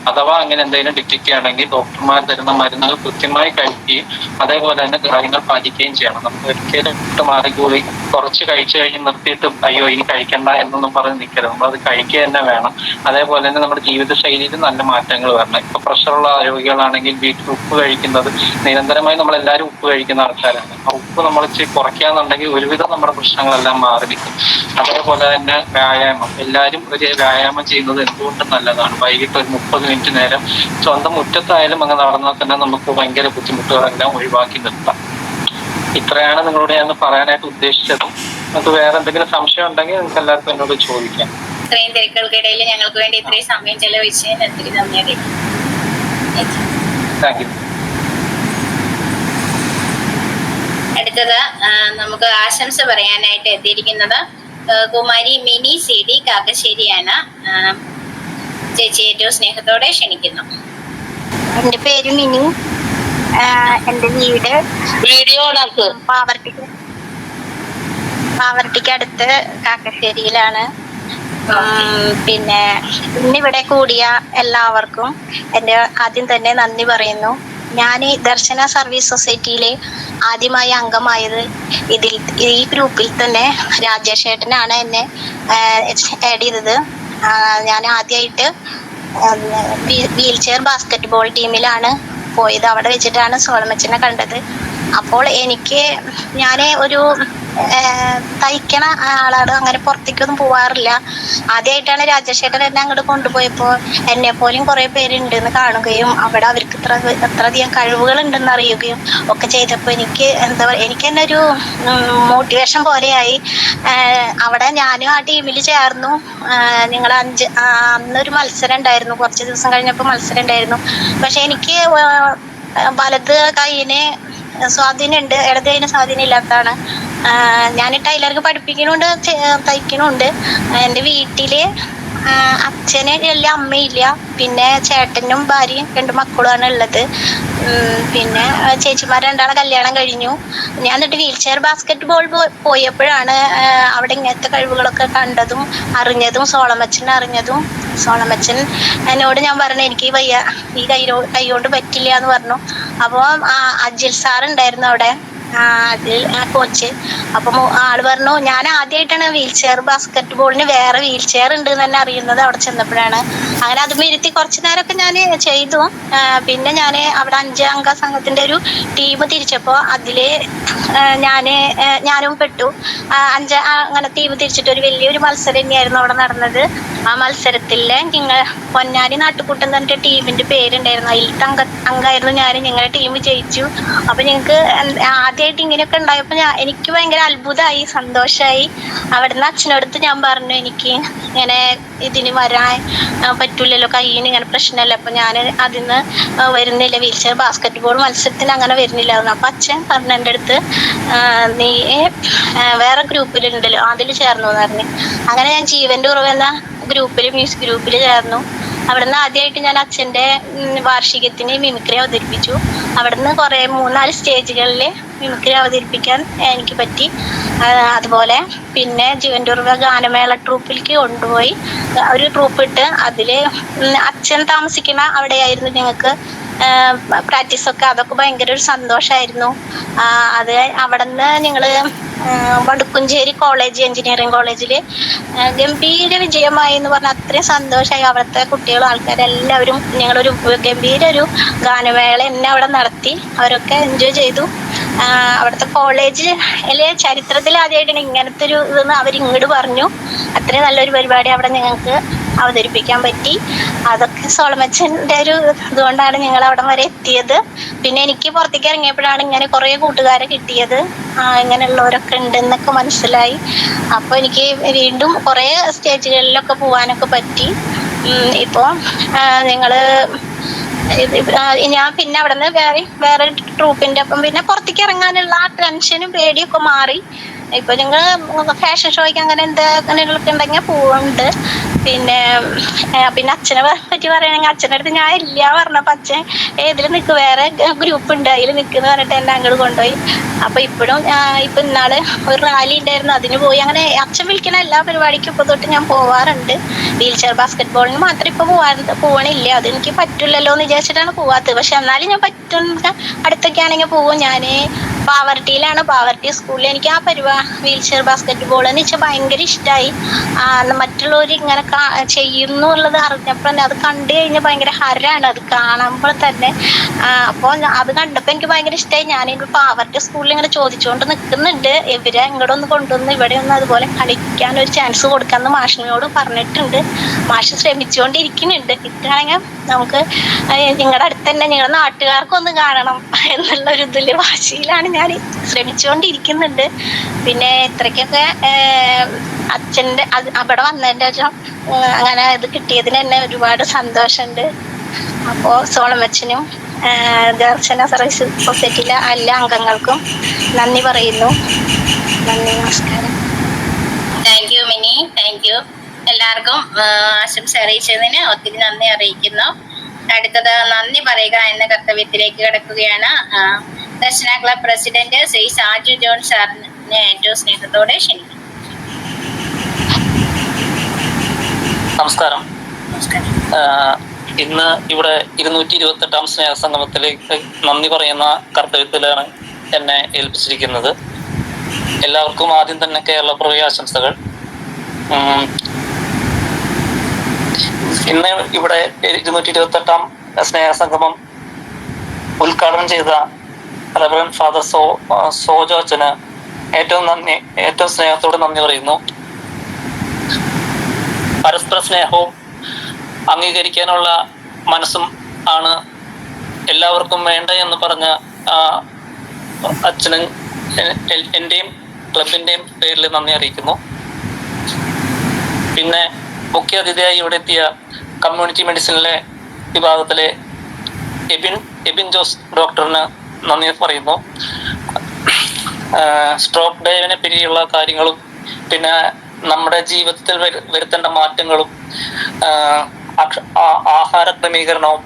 അഥവാ അങ്ങനെ എന്തെങ്കിലും ഡിറ്റക്ട് ചെയ്യുകയാണെങ്കിൽ ഡോക്ടർമാർ തരുന്ന മരുന്നുകൾ കൃത്യമായി കഴിക്കുകയും അതേപോലെ തന്നെ കാര്യങ്ങൾ പാലിക്കുകയും ചെയ്യണം. നമുക്ക് ഒരിക്കലും മാറിക്കൂടി കുറച്ച് കഴിച്ചു കഴിഞ്ഞ് നിർത്തിയിട്ട് അയ്യോ ഇനി കഴിക്കണ്ട എന്നൊന്നും പറഞ്ഞ് നിൽക്കരുത്. നമ്മളത് കഴിക്കുക തന്നെ വേണം. അതേപോലെ തന്നെ നമ്മുടെ ജീവിതശൈലിയിൽ നല്ല മാറ്റങ്ങൾ വരണം. ഇപ്പൊ പ്രഷറുള്ള രോഗികളാണെങ്കിൽ വീട്ടിൽ ഉപ്പ് കഴിക്കുന്നത് നിരന്തരമായി, നമ്മളെല്ലാവരും ഉപ്പ് കഴിക്കുന്ന ആൾക്കാരാണ്. ആ ഉപ്പ് നമ്മൾ കുറയ്ക്കാന്നുണ്ടെങ്കിൽ ഒരുവിധം നമ്മുടെ പ്രശ്നങ്ങളെല്ലാം മാറി നിൽക്കും. അതേപോലെ തന്നെ വ്യായാമം, എല്ലാവരും ഒരു വ്യായാമം ചെയ്യുന്നത് എന്തുകൊണ്ടും നല്ലതാണ്. വൈകിട്ട് ഒരു 30 മിനിറ്റ് നേരം സ്വന്തം മുറ്റത്തായാലും അങ്ങ് നടന്നാൽ തന്നെ നമുക്ക് ഭയങ്കര ബുദ്ധിമുട്ടുകളെല്ലാം ഒഴിവാക്കി നിർത്താം. ഇത്രയാണ് നിങ്ങളോട് ഞാൻ പറയാനായിട്ട് ഉദ്ദേശിച്ചത്. നമുക്ക് വേറെ എന്തെങ്കിലും സംശയം ഉണ്ടെങ്കിൽ നിങ്ങൾക്ക് എല്ലാവർക്കും എന്നോട് ചോദിക്കാം. ഇത്രയും തിരക്കുകൾക്കിടയിൽ ഞങ്ങൾക്ക് വേണ്ടി ഇത്രയും സമയം ചെലവഴിച്ചതിന് ഒത്തിരി നന്ദി അറിയിക്കുന്നു. Thank you. അടുത്തത് നമുക്ക് ആശംസ പറയാനായിട്ട് എത്തിയിരിക്കുന്നത് കുമാരി മിനി CD കാക്കശ്ശേരിയാണ്. ചേച്ചി ഏറ്റവും സ്നേഹത്തോടെ ക്ഷണിക്കുന്നു. എന്റെ പേര് മിനി. എന്റെ വീട് പാവർട്ടിക്കടുത്ത് കാക്കശ്ശേരിയിലാണ്. പിന്നെ ഇന്നിവിടെ കൂടിയ എല്ലാവർക്കും എൻ്റെ ആദ്യം തന്നെ നന്ദി പറയുന്നു. ഞാൻ ദർശന സർവീസ് സൊസൈറ്റിയിൽ ആദ്യമായി അംഗമായത് ഈ ഗ്രൂപ്പിൽ തന്നെ രാജേഷ് ഏട്ടനാണ് എന്നെ ആഡ് ചെയ്തത്. ഞാൻ ആദ്യമായിട്ട് വീൽ ചെയർ ബാസ്കറ്റ്ബോൾ ടീമിലാണ് പോയത്. അവിടെ വെച്ചിട്ടാണ് സോളമച്ചനെ കണ്ടത്. അപ്പോൾ ഞാൻ ഒരു തയ്ക്കണ ആളാണ്, അങ്ങനെ പുറത്തേക്കൊന്നും പോവാറില്ല. ആദ്യമായിട്ടാണ് രാജേഷേട്ടൻ എന്നെ അങ്ങോട്ട് കൊണ്ടുപോയപ്പോൾ എന്നെ പോലും കുറെ പേരുണ്ടെന്ന് കാണുകയും അവിടെ അവർക്ക് എത്രയധികം കഴിവുകൾ ഉണ്ടെന്ന് അറിയുകയും ഒക്കെ ചെയ്തപ്പോൾ എനിക്ക് തന്നെ ഒരു മോട്ടിവേഷൻ പോലെയായി. അവിടെ ഞാനും ആ ടീമിൽ ചേർന്നു. നിങ്ങൾ അന്നൊരു മത്സരം ഉണ്ടായിരുന്നു, കുറച്ച് ദിവസം കഴിഞ്ഞപ്പോൾ മത്സരം ഉണ്ടായിരുന്നു. പക്ഷെ എനിക്ക് വലത് കൈയിന് സ്വാധീനമുണ്ട്, ഇടത് കൈയിന് സ്വാധീനം ഇല്ലാത്തതാണ്. ഞാൻ ടൈലർക്ക് പഠിപ്പിക്കണുണ്ട്, തയ്ക്കണുണ്ട്. എൻ്റെ വീട്ടില് അച്ഛന് ഇല്ല, അമ്മയില്ല. പിന്നെ ചേട്ടനും ഭാര്യയും 2 മക്കളുമാണ് ഉള്ളത്. പിന്നെ ചേച്ചിമാർ 2 കല്യാണം കഴിഞ്ഞു. ഞാൻ എന്നിട്ട് വീൽ ചെയർ ബാസ്കറ്റ് ബോൾ പോയപ്പോഴാണ് അവിടെ ഇങ്ങനത്തെ കഴിവുകളൊക്കെ കണ്ടതും അറിഞ്ഞതും. സോളമച്ചൻ എന്നോട് ഞാൻ പറഞ്ഞു എനിക്ക് വയ്യ, ഈ കൈ കൊണ്ട് പറ്റില്ല എന്ന് പറഞ്ഞു. അപ്പോൾ അജിൽ സാർ ഉണ്ടായിരുന്നു അവിടെ, കോച്ച്. അപ്പം ആള് പറഞ്ഞു, ഞാൻ ആദ്യമായിട്ടാണ് വീൽ ചെയർ ബാസ്കറ്റ് ബോളിന് വേറെ വീൽ ചെയർ ഉണ്ട് എന്ന് തന്നെ അറിയുന്നത് അവിടെ ചെന്നപ്പോഴാണ്. അങ്ങനെ അതും ഇരുത്തി കുറച്ചു നേരമൊക്കെ ഞാൻ ചെയ്തു. പിന്നെ ഞാൻ അവിടെ 5 അംഗ സംഘത്തിന്റെ ഒരു ടീം തിരിച്ചപ്പോൾ അതില് ഞാനും പെട്ടു. 5 അങ്ങനെ ടീം തിരിച്ചിട്ട് ഒരു വലിയൊരു മത്സരം തന്നെയായിരുന്നു അവിടെ നടന്നത്. ആ മത്സരത്തിലെ പൊന്നാനി നാട്ടുകൂട്ടം തന്നെ ടീമിന്റെ പേരുണ്ടായിരുന്നു. അതിലത്തെ അംഗമായിരുന്നു ഞാൻ. ഞങ്ങളുടെ ടീം ജയിച്ചു. അപ്പൊ ഞങ്ങൾക്ക് ആദ്യമായിട്ട് ഇങ്ങനെയൊക്കെ ഉണ്ടായപ്പോൾ എനിക്ക് ഭയങ്കര അത്ഭുതമായി, സന്തോഷമായി. അവിടുന്ന് അച്ഛനടുത്ത് ഞാൻ പറഞ്ഞു എനിക്ക് ഇങ്ങനെ ഇതിന് വരാൻ പറ്റൂലല്ലോ, കയ്യിന് ഇങ്ങനെ പ്രശ്നമല്ല. അപ്പൊ ഞാൻ അതിന്ന് വരുന്നില്ല, വീൽ ചെയർ ബാസ്കറ്റ് ബോൾ മത്സരത്തിന് അങ്ങനെ വരുന്നില്ലായിരുന്നു. അപ്പൊ അച്ഛൻ പറഞ്ഞു എൻ്റെ അടുത്ത് നീ വേറെ ഗ്രൂപ്പിലുണ്ടല്ലോ അതിൽ ചേർന്നു എന്ന് പറഞ്ഞു. അങ്ങനെ ഞാൻ ജീവന്റെ ഉറവ് എന്ന ഗ്രൂപ്പിൽ, മ്യൂസിക് ഗ്രൂപ്പിൽ ചേർന്നു. അവിടുന്ന് ആദ്യമായിട്ട് ഞാൻ അച്ഛൻ്റെ വാർഷികത്തിന് മിമിക്രി അവതരിപ്പിച്ചു. അവിടുന്ന് കുറേ 3-4 സ്റ്റേജുകളിൽ മിമിക്രി അവതരിപ്പിക്കാൻ എനിക്ക് പറ്റി. അതുപോലെ പിന്നെ ജീവൻദുർഗ ഗാനമേള ട്രൂപ്പിലേക്ക് കൊണ്ടുപോയി ഒരു ട്രൂപ്പ് ഇട്ട് അതിൽ അച്ഛൻ താമസിക്കുന്ന അവിടെയായിരുന്നു ഞങ്ങൾക്ക് പ്രാക്ടീസൊക്കെ. അതൊക്കെ ഭയങ്കര ഒരു സന്തോഷമായിരുന്നു. അത് അവിടെ നിന്ന് ഞങ്ങൾ വടുക്കുംചേരി കോളേജ്, എഞ്ചിനീയറിംഗ് കോളേജിൽ ഗംഭീര വിജയമായി എന്ന് പറഞ്ഞാൽ അത്രയും സന്തോഷമായി. അവിടുത്തെ കുട്ടികളും ആൾക്കാരെല്ലാവരും ഞങ്ങളൊരു ഗംഭീര ഒരു ഗാനമേള എന്നെ അവിടെ നടത്തി. അവരൊക്കെ എൻജോയ് ചെയ്തു. അവിടുത്തെ കോളേജിലെ ചരിത്രത്തിൽ ആദ്യമായിട്ടാണ് ഇങ്ങനത്തെ ഒരു ഇതെന്ന് അവരിങ്ങോട്ട് പറഞ്ഞു. അത്രയും നല്ലൊരു പരിപാടി അവിടെ ഞങ്ങൾക്ക് അവതരിപ്പിക്കാൻ പറ്റി. അതൊക്കെ സോളമച്ചൻ്റെ ഒരു ഇതുകൊണ്ടാണ് ഞങ്ങൾ അവിടെ വരെ എത്തിയത്. പിന്നെ എനിക്ക് പുറത്തേക്ക് ഇറങ്ങിയപ്പോഴാണ് ഇങ്ങനെ കുറേ കൂട്ടുകാരെ കിട്ടിയത്. ഇങ്ങനെയുള്ളവരൊക്കെ ഉണ്ടെന്നൊക്കെ മനസ്സിലായി. അപ്പോൾ എനിക്ക് വീണ്ടും കുറേ സ്റ്റേജുകളിലൊക്കെ പോകാനൊക്കെ പറ്റി. ഇപ്പോൾ ഞാൻ പിന്നെ അവിടെ നിന്ന് വേറെ ട്രൂപ്പിൻ്റെ ഒപ്പം പിന്നെ പുറത്തേക്ക് ഇറങ്ങാനുള്ള ആ ടെൻഷനും പേടിയൊക്കെ മാറി. ഇപ്പൊ ഞങ്ങൾ ഫാഷൻ ഷോയ്ക്ക് അങ്ങനെയൊക്കെ ഉണ്ടെങ്കിൽ പോകുന്നുണ്ട്. പിന്നെ അച്ഛനെ പറ്റി പറയുകയാണെങ്കിൽ അച്ഛൻ്റെ അടുത്ത് ഞാൻ ഇല്ല പറഞ്ഞപ്പോ അച്ഛൻ ഏതിൽ നിൽക്കും, വേറെ ഗ്രൂപ്പ് ഉണ്ട് അതിൽ നിൽക്കുന്ന പറഞ്ഞിട്ട് എന്നെ അങ്ങോട്ട് കൊണ്ടുപോയി. അപ്പൊ ഇപ്പോഴും ഇപ്പൊ ഇന്നാള് ഒരു റാലി ഉണ്ടായിരുന്നു, അതിന് പോയി. അങ്ങനെ അച്ഛൻ വിളിക്കുന്ന എല്ലാ പരിപാടിക്കും ഇപ്പൊ തൊട്ട് ഞാൻ പോവാറുണ്ട്. വീൽ ചെയർ ബാസ്കറ്റ് ബോളിന് മാത്രം ഇപ്പൊ പോവണില്ല, അതെനിക്ക് പറ്റില്ലല്ലോ എന്ന് വിചാരിച്ചിട്ടാണ് പോവാത്തത്. പക്ഷെ എന്നാലും ഞാൻ പറ്റുന്ന അടുത്തൊക്കെ ആണെങ്കിൽ പോവും. ഞാൻ പാവർട്ടിയിലാണ്, പാവർട്ടി സ്കൂളിൽ എനിക്ക് ആ വീൽ ചെയർ ബാസ്കറ്റ് ബോൾ എന്ന് വെച്ചാൽ ഭയങ്കര ഇഷ്ടമായി. മറ്റുള്ളവർ ഇങ്ങനെ ചെയ്യുന്നു ഉള്ളത് അറിഞ്ഞപ്പോൾ അത് കണ്ടു കഴിഞ്ഞാൽ ഭയങ്കര ഹരമാണ് അത് കാണുമ്പോൾ തന്നെ. അപ്പോൾ അത് കണ്ടപ്പോൾ എനിക്ക് ഭയങ്കര ഇഷ്ടമായി. ഞാനിപ്പോൾ പാവർട്ടി സ്കൂളിൽ ഇങ്ങനെ ചോദിച്ചുകൊണ്ട് നിൽക്കുന്നുണ്ട്, ഇവരെ ഇങ്ങോട്ട് ഒന്ന് കൊണ്ടുവന്ന് ഇവിടെ ഒന്ന് അതുപോലെ കളിക്കാൻ ഒരു ചാൻസ് കൊടുക്കാമെന്ന് മാഷിനോട് പറഞ്ഞിട്ടുണ്ട്. മാഷ് ശ്രമിച്ചുകൊണ്ടിരിക്കുന്നുണ്ട്. കിട്ടുകയാണെങ്കിൽ നമുക്ക് നിങ്ങളുടെ അടുത്ത് തന്നെ നിങ്ങളുടെ നാട്ടുകാർക്കൊന്ന് കാണണം എന്നുള്ളൊരു ഇതിൽ വാശിയിലാണ് ഞാൻ ശ്രമിച്ചുകൊണ്ടിരിക്കുന്നുണ്ട്. പിന്നെ ഇത്രയ്ക്കൊക്കെ അച്ഛൻ്റെ അവിടെ വന്നതിൻ്റെ അങ്ങനെ ഇത് കിട്ടിയതിന് തന്നെ ഒരുപാട് സന്തോഷമുണ്ട്. അപ്പോൾ സോളമച്ചനും ദർശന സർവീസ് സൊസൈറ്റിയിലെ എല്ലാ അംഗങ്ങൾക്കും നന്ദി പറയുന്നു. നന്ദി, നമസ്കാരം. Thank you mini, thank you. എല്ലാവർക്കും ആശംസ അറിയിച്ചതിന് ഒത്തിരി നന്ദി അറിയിക്കുന്നു. അടുത്തത് നന്ദി പറയുക എന്ന കർത്തവ്യത്തിലേക്ക് കിടക്കുകയാണ്. ദർശന ക്ലബ് പ്രസിഡന്റ് ശ്രീ സാജു ജോൺ സാറിനെ ഏറ്റവും സ്നേഹത്തോടെ ക്ഷണിക്കുന്നു. നമസ്കാരം. ഇന്ന് ഇവിടെ 228ാം സ്നേഹസംഗമത്തിലേക്ക് നന്ദി പറയുന്ന കർത്തവ്യത്തിലാണ് എന്നെ ഏൽപ്പിച്ചിരിക്കുന്നത്. എല്ലാവർക്കും ആദ്യം തന്നെ കേരളപ്പിറവി ആശംസകൾ. ഇന്ന് ഇവിടെ 228ാം സ്നേഹസംഗമം ഉദ്ഘാടനം ചെയ്ത റവറൻ ഫാദർ സോജോ അച്ഛന് ഏറ്റവും സ്നേഹത്തോടെ നന്ദി പറയുന്നു. പരസ്പര സ്നേഹവും അംഗീകരിക്കാനുള്ള മനസ്സും ആണ് എല്ലാവർക്കും വേണ്ട എന്ന് പറഞ്ഞ അച്ഛനും എൻ്റെയും ക്ലബിൻ്റെയും പേരിൽ നന്ദി അറിയിക്കുന്നു. പിന്നെ മുഖ്യ അതിഥിയായി ഇവിടെ എത്തിയ കമ്മ്യൂണിറ്റി മെഡിസിനിലെ വിഭാഗത്തിലെ എബിൻ ജോസ് ഡോക്ടറിന് നന്ദി പറയുന്നു. സ്ട്രോക്ക് ഡേവിനെ പറ്റിയുള്ള കാര്യങ്ങളും പിന്നെ നമ്മുടെ ജീവിതത്തിൽ വരുത്തേണ്ട മാറ്റങ്ങളും ആഹാര ക്രമീകരണവും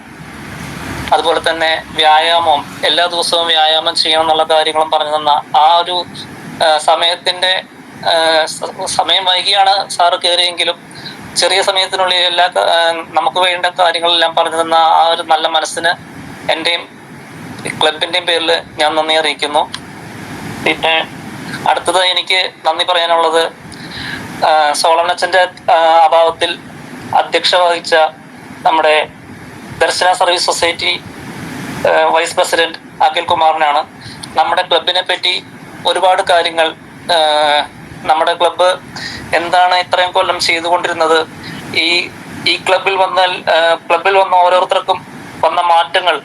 അതുപോലെ തന്നെ വ്യായാമവും എല്ലാ ദിവസവും വ്യായാമം ചെയ്യണം എന്നുള്ള കാര്യങ്ങളും പറഞ്ഞു തന്ന ആ ഒരു സമയം വൈകിയാണ് സാറ് കയറിയെങ്കിലും ചെറിയ സമയത്തിനുള്ളിൽ നമുക്ക് വേണ്ട കാര്യങ്ങളെല്ലാം പറഞ്ഞു തന്ന ആ ഒരു നല്ല മനസ്സിന് എൻ്റെയും ക്ലബിൻ്റെയും പേരിൽ ഞാൻ നന്ദി അറിയിക്കുന്നു. പിന്നെ അടുത്തത് എനിക്ക് നന്ദി പറയാനുള്ളത് സോളമച്ചൻ്റെ അഭാവത്തിൽ അധ്യക്ഷ വഹിച്ച നമ്മുടെ Darshana service society vice president Akhil കുമാറിനാണ്. നമ്മുടെ ക്ലബിനെ പറ്റി ഒരുപാട് കാര്യങ്ങൾ, നമ്മുടെ ക്ലബ്ബ് എന്താണ് ഇത്രയും കൊല്ലം ചെയ്തുകൊണ്ടിരുന്നത്, ഈ ക്ലബിൽ വന്ന ഓരോരുത്തർക്കും വന്ന മാറ്റങ്ങൾ,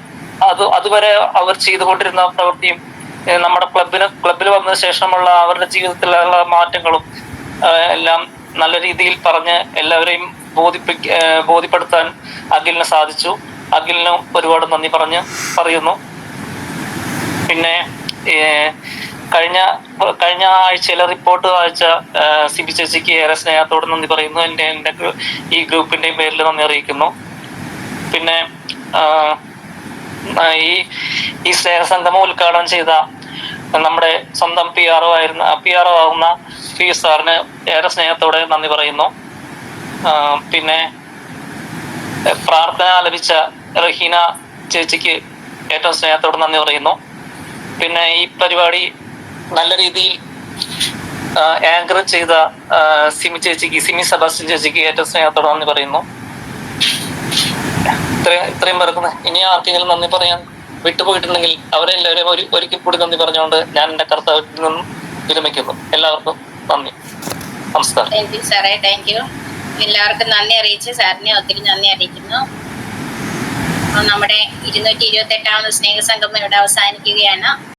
അതുവരെ അവർ ചെയ്തുകൊണ്ടിരുന്ന പ്രവൃത്തിയും നമ്മുടെ ക്ലബിൽ വന്നതിന് ശേഷമുള്ള അവരുടെ ജീവിതത്തിലുള്ള മാറ്റങ്ങളും എല്ലാം നല്ല രീതിയിൽ പറഞ്ഞ് എല്ലാവരെയും ബോധ്യപ്പെടുത്താൻ അഖിലിന് സാധിച്ചു. അഖിലിന് ഒരുപാട് നന്ദി പറയുന്നു. പിന്നെ കഴിഞ്ഞ ആഴ്ചയിലെ റിപ്പോർട്ട് വായിച്ച സിബി ചേച്ചിക്ക് ഏറെ സ്നേഹത്തോടെ നന്ദി പറയുന്നു. എൻ്റെ ഈ ഗ്രൂപ്പിൻ്റെയും പേരിൽ നന്ദി അറിയിക്കുന്നു. പിന്നെ ഈ സ്നേഹസംഗമം ഉദ്ഘാടനം ചെയ്ത നമ്മുടെ സ്വന്തം പി ആർ ഒ ആകുന്ന പി സാറിന് ഏറെ സ്നേഹത്തോടെ നന്ദി പറയുന്നു. പിന്നെ പ്രാർത്ഥന ആലപിച്ച റഹീന ചേച്ചിക്ക് ഏറ്റവും സ്നേഹത്തോടെ നന്ദി പറയുന്നു. പിന്നെ ഈ പരിപാടി നല്ല രീതിയിൽ ആങ്കർ ചെയ്ത സിമി സെബാസ്റ്റ്യൻ ചേച്ചിക്ക് ഏറ്റവും സ്നേഹത്തോടെ നന്ദി പറയുന്നു. ഇത്രയും പേർക്ക് ഇനി ആർക്കെങ്കിലും നന്ദി പറയാൻ വിട്ടുപോയിട്ടുണ്ടെങ്കിൽ അവരെല്ലാവരും ഒരിക്കൽ കൂടി നന്ദി പറഞ്ഞുകൊണ്ട് ഞാൻ എൻ്റെ കർത്തവ്യത്തിൽ നിന്നും വിരമിക്കുന്നു. എല്ലാവർക്കും നന്ദി, നമസ്കാരം. താങ്ക് യു സാറേ, താങ്ക് യു. എല്ലാവർക്കും നന്ദി അറിയിച്ച് സാറിനെ ഒത്തിരി നന്ദി അറിയിക്കുന്നു. നമ്മുടെ 228ാമത് സ്നേഹസംഗമം ഇവിടെ അവസാനിക്കുകയാണ്.